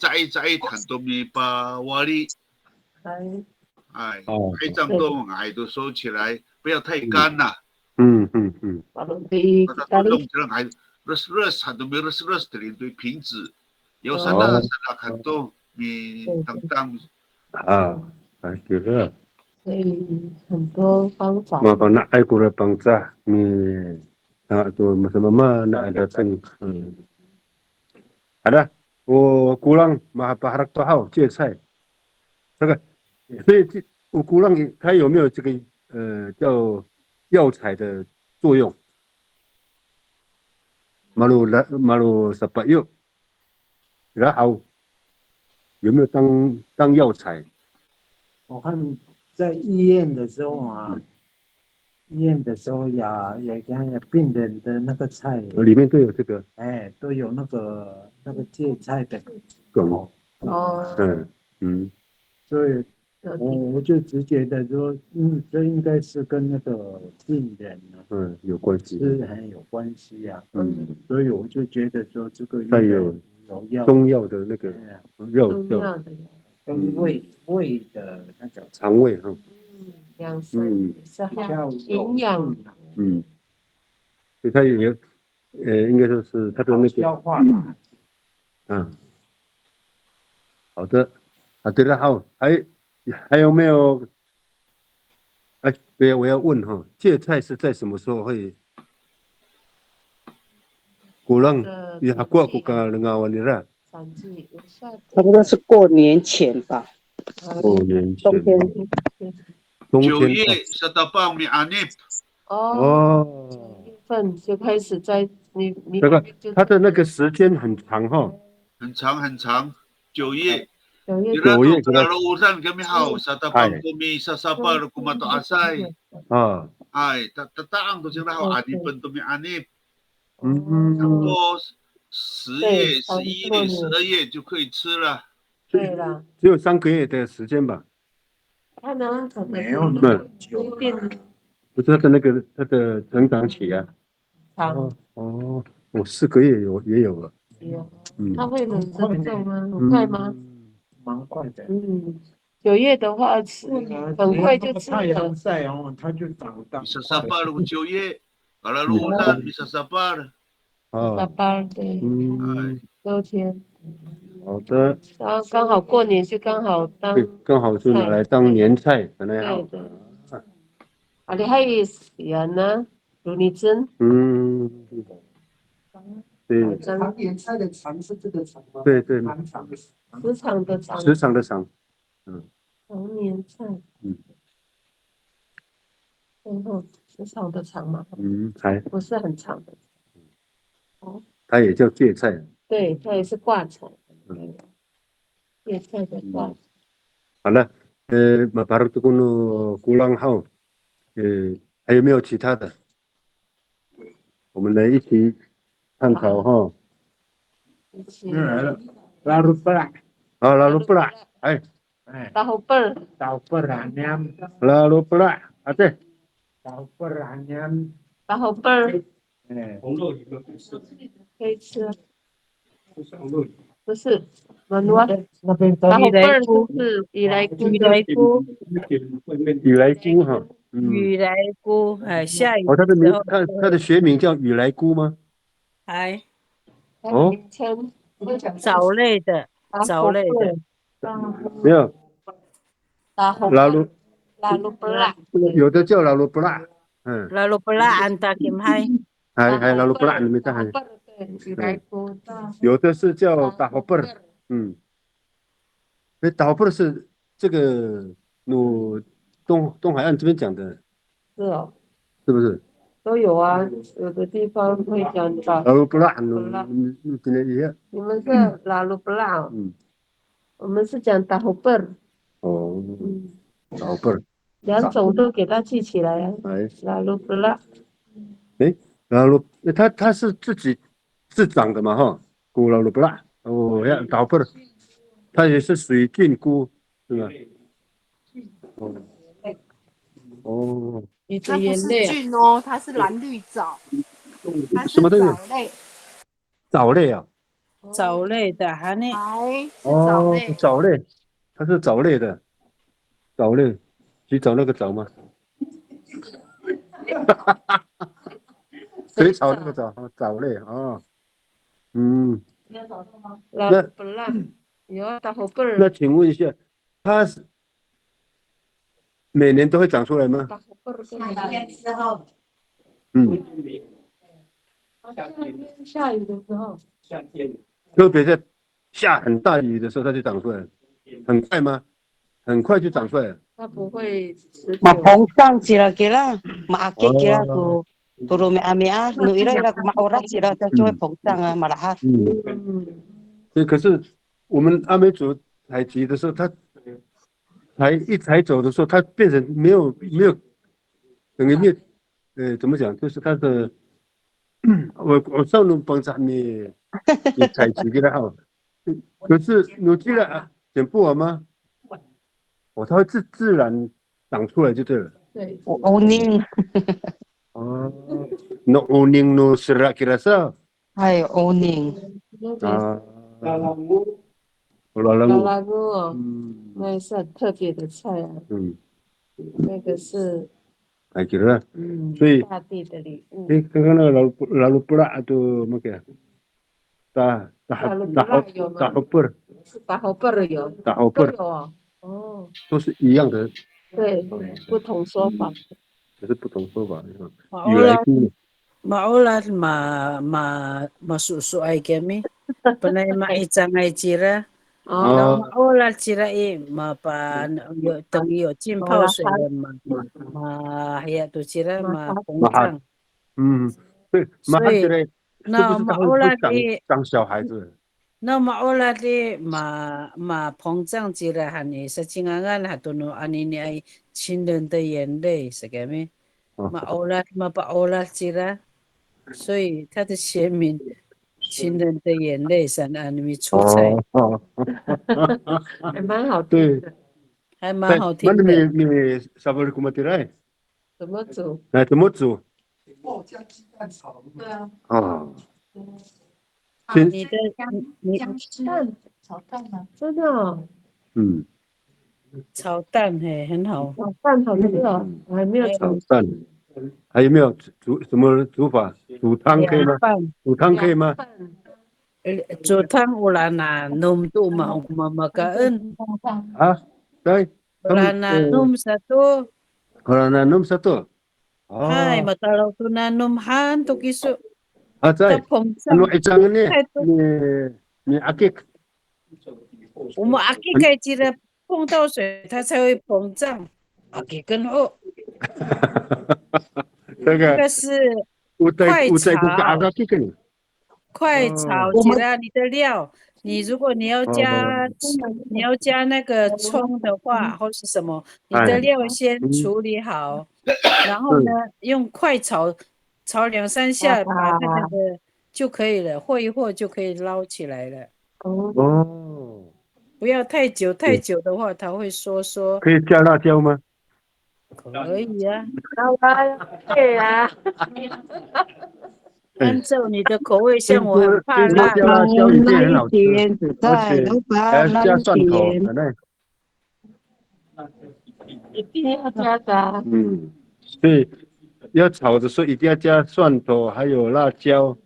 坦多米把瓦里，海蛏都海都收起来，不要太干呐。把它弄成海热很多热的一堆瓶子，有sana kanto mi tangtang 啊，还有个，所以很多方法。嘛把那爱国的帮助，什么嘛那ada teng，ada，我姑娘嘛把它做好芥菜，这个，所以我姑娘它有没有这个叫药材的作用？malu sapat yuk，然后有没有当药材？我看在医院的时候啊，也看病人的那个菜里面都有这个，哎，都有那个芥菜的梗，哦，所以我就直觉的说，这应该是跟那个病人有关系，是很有关系呀，所以我就觉得说这个带有中药的那个药，跟胃的那个肠胃哈，养生是好，营养，所以它也应该说是它的那个消化，好的，对了，好，还有没有？哎，对，我要问哈，芥菜是在什么时候会？古人也过个那个问题了。差不多是过年前吧。过年前。9月18mi anip。哦，9月份就开始在你这个它的那个时间很长哈。很长，9月。 9月 kalau urusan kami hau satapang kami sasapar kumato asay. Ay, tataang to sila hau anipan to mi anip. Tapos 10月、11月、12月就可以吃了。对了，只有3个月的时间吧。它呢，没有那么久。不是它的成长期啊。哦，4个月也有了。它会冷生重吗？很快吗？蛮快的。9月的话很快就吃了。太阳晒它就长大。Bisa sapar 9月，kalau urusan bisa sapar。sapar 对，6天。好的。然后刚好过年就刚好刚好就拿来当年菜，可能好。对的。你还有盐呢，芦泥针。对。常年菜的常是这个常吗？对。时常的常。时常的常。常年菜。然后时常的常嘛。不是很长的。它也叫芥菜。对，它也是挂菜。芥菜的挂。好了，baru tu kulang hao，还有没有其他的？我们来一起探讨哈。又来了，lalu pula。lalu pula，tahu per。tahu per anyam。lalu pula，对。tahu per anyam。tahu per。红肉可以吃。不是。那边tahu per是雨来菇。雨来菇。雨来菇哈。雨来菇，下雨它的学名叫雨来菇吗？名称。藻类的。没有。lalu pula。有的叫lalu pula。lalu pula anta kim hai。还 lalu pula 里面还。雨来菇。有的是叫tahu per。tahu per 是这个东海岸这边讲的。是哦。是不是？都有啊，有的地方会讲到。lalu pula， 你们是 lalu pula， 我们是讲 tahu per。tahu per。2种都给它记起来啊。lalu pula。lalu 它是自长的嘛哈，菇 lalu pula。tahu per， 它也是水菌菇，是吧？它不是菌哦，它是蓝绿藻，它是藻类。藻类啊。藻类的，哈呢？藻类，它是藻类的。藻类，洗澡那个藻吗？水草那个藻，藻类啊。老不烂，有啊，大红本那请问一下，它是每年都会长出来吗？大红本夏天之后，嗯，下雨的时候，特别在下很大雨的时候，它就长出来了，很快吗？很快就长出来了。它不会持久。嘛膨胀起来给啦，嘛给给啦都turun mea nu ira ira ma ora sira就会膨胀啊，嘛啦哈。对，可是我们阿美族采集的时候，它采走的时候，它变成没有，等于没有，怎么讲？就是它的，我上路帮着你采集给它好，可是你记得啊，剪不完吗？它会自然长出来就对了。对。Uning. No uning no serak kirasa. Ay, uning. Lalangu 哦，那也是很特别的菜啊。那个是。I kira. 大地的礼物。刚刚那个lalu pula tu macam. Tahopper. 是大红本有。Tahopper 有哦。哦。都是一样的。对，不同说法。可是不同说法。Maulat masusu ay kami. Panay maitsang ay chira. Maulat chira yo tong yo chimpao sila hiya tu chira pongchang. 对，马哈起来，是不是它会长小孩子？那maulat pongchang chira hani sa chingangan hatuno anini ay亲人的眼泪是干咩？maulat chira。所以他的学名亲人的眼泪山安米出菜，还蛮好听的，还蛮好听的。你sabar kumatirai？ 怎么煮？怎么煮？加鸡蛋炒。对啊。你炒蛋啊，真的哦。炒蛋很好。炒蛋好吃哦，我还没有炒蛋。还有没有什么煮法？煮汤可以吗？煮汤可以吗？煮汤有啦那弄肚嘛kain。对。Wala na nom satu. Wala na nom satu. Hai matalaw tu na nomhan tu kisu. Atay. Ano itsangan ni akik? akik 开起来碰到水，它才会膨胀。akik 跟后。这个是快炒，快炒起来你的料。如果你要加那个葱的话，或是什么，你的料先处理好，然后呢，用快炒2-3下，把那个就可以了，和一和就可以捞起来了。不要太久的话，它会缩。可以加辣椒吗？可以啊，对啊，按照你的口味，像我很怕辣，加辣椒一定很好吃，而且还要加蒜头，一定要加的。所以要炒的时候一定要加蒜头，还有辣椒。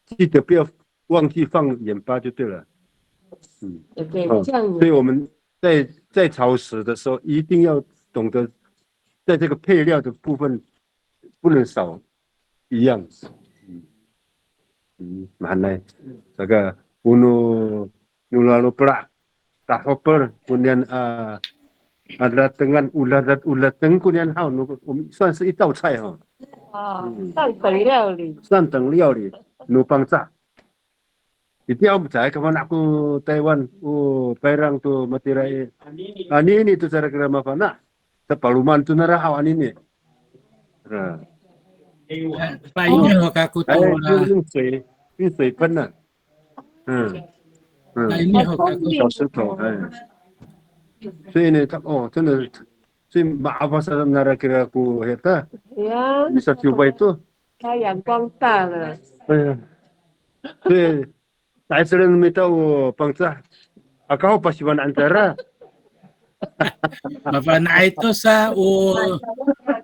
记得不要忘记放盐巴就对了。对，酱油。所以我们在炒食的时候一定要懂得，在这个配料的部分不能少一样。mana saga puno nulalu pula tahopper kemudian ada dengan ulat kemudian hao 算是一道菜哈。三等料理努邦炸。Itu yang saya kawan aku Taiwan, perang tu matirai. Ini tu cara kira apa nak? Sepaluman tu nara awan ini. Lainnya aku tahu lah. 用水喷的。Lainnya aku 小石头，所以呢，真的，所以maaf saya nara kira aku heta. Bisa coba itu. 它阳光大了。对。Saya sering minta bangsa, akau pasiwan antara. Bapak na itu sa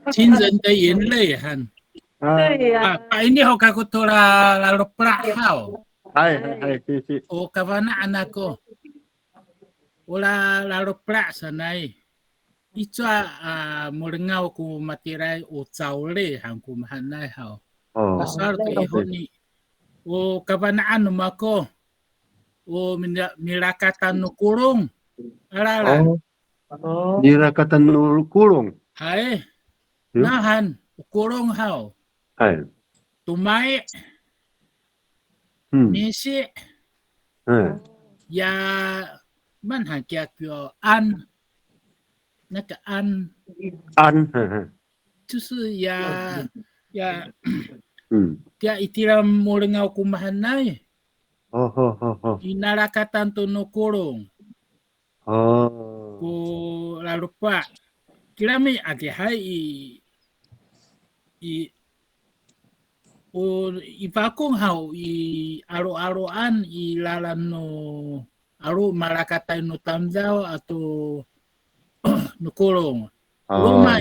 亲人的眼泪han. 对呀。Ini ho kaku tora lalu prahau. 谢谢。O kawanaan ako. Wala laro pra sanay. Ica murengaw ko matiray o tsaule hang kumahanay hao. Pasar to iho ni o kawanaan numako. O mirakatan no kurong. Alala. Mirakatan no kurong. Hai. Nahan kurong hao. Hai. Tumai. Nisi. Ya man hang kia kyo an. 那个安，就是呀，dia itiram morengau kumahanay. Inarakatan to no kurong. Ko lalu pa, kirami agi hai ipakong hau aro-aroan ilalan no aro marakatay no tamdaw atau nukulong. Rumah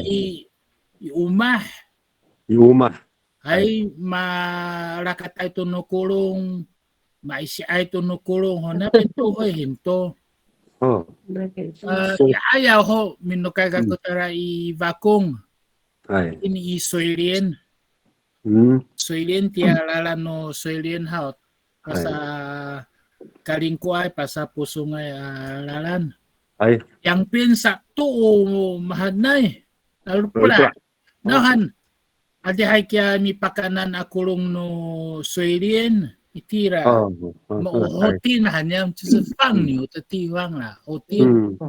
umah. Ay marakatay to nukulong. Maisi ay to nukulong. Hanapin to ho hinto. Ayaw ho minukagakutara bakong. Ini soilien. Soilien tialala no soilien haut. Pasa kalingkuay pasa pusungay lalan. Yang pinsa to mahanay. Lalu pula. Nahan. Adi hay kaya mi pakanan akulong no soilien. Itira. Hotin na hanyang. Just fang niyo. Tatiwang la. Hotin.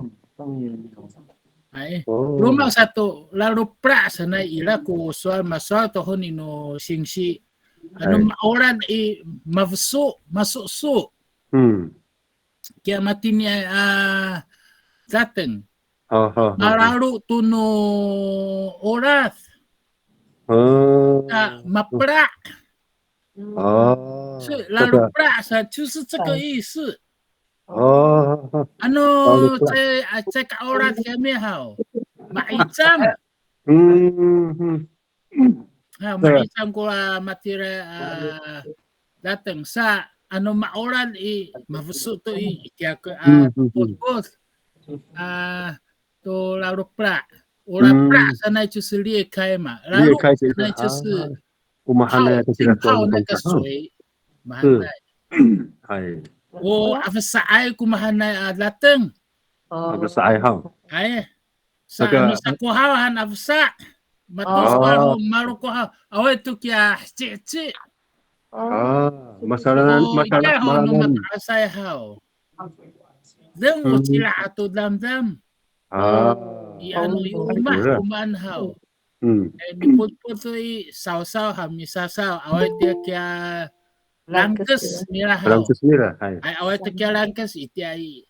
Ay. Rumah satu. Lalu pra sanay ila ko soal masal to ho no singsi. Ano orang mavso. Masuk. Kaya mati niya datang. Mararu tu no oras. Maprak. Lalu pra sa 就是这个意思。Ano cek oras kami hao. Maicam. Maicam ko matira datang sa ano maoran mavso to itiak pos to lalu pra. Orang pra sana 就是裂开嘛，然后那就是泡那个水，mahanay. O afsaay kumahanay datang. Afsaay hao. Ay. Sa kuhahan afsa. Matuswal marukuha. Away to kya chichi. Masalah. Asay hao. Deng sila ato dam. Ano yung kumaan hao. Diput-put to saw-saw misasaw. Away to kya langkes mira hao. Ay away to kya langkes iti ay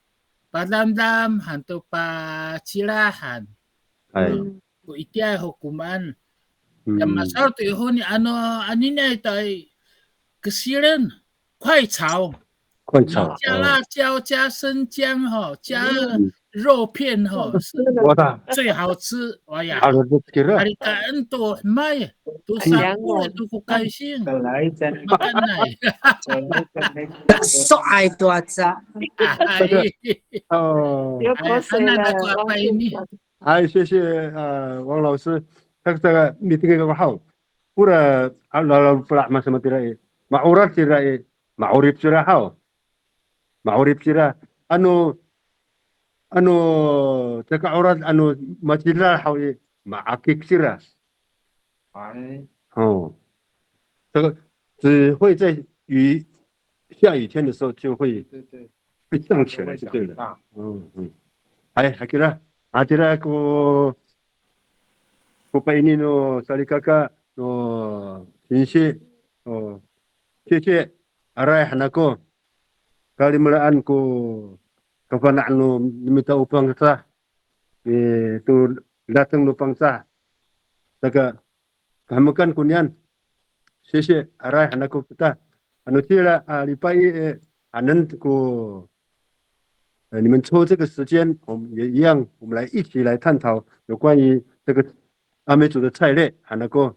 padamdam hanto pa cilahan. Ko iti ay hukuman. Yang masal to iho ni anina ito ay kesiren. Kwai cao. 加辣椒加生姜哈，加肉片哈，是最好吃。哎呀，阿里感恩多买，都三过都不开心。makan nay。So ay tua sa. Anak aku apa ini? 谢谢王老师，这个meeting个好，不然老不拉嘛什么的来，马乌拉的来，马乌里的来好。Maurip sila ano teka oras masila hawi maakik sila只会在下雨天的时候就会涨起来就对了。还kira adira ko pa ini no salikaka no sinsi谢aray hanako kali melaan ko kapanaan no minta upang sa tu datang no pangsa taga kamukan kunyan sisi arai hanako kita anu tira lipai anan ko 你们抽这个时间，我们也一样，我们来一起来探讨有关于这个阿美族的菜类，还能够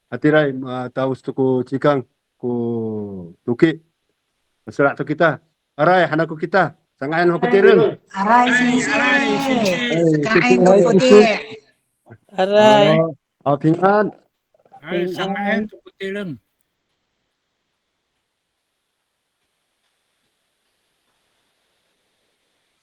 阿迪来到这个时间，ko duke Masalah tu kita. Arai, hanaku kita. Sangayan aku tireng. Arai sensei. Kain ko puti. Aray.平安。 Ay, sangayan tu puti lang.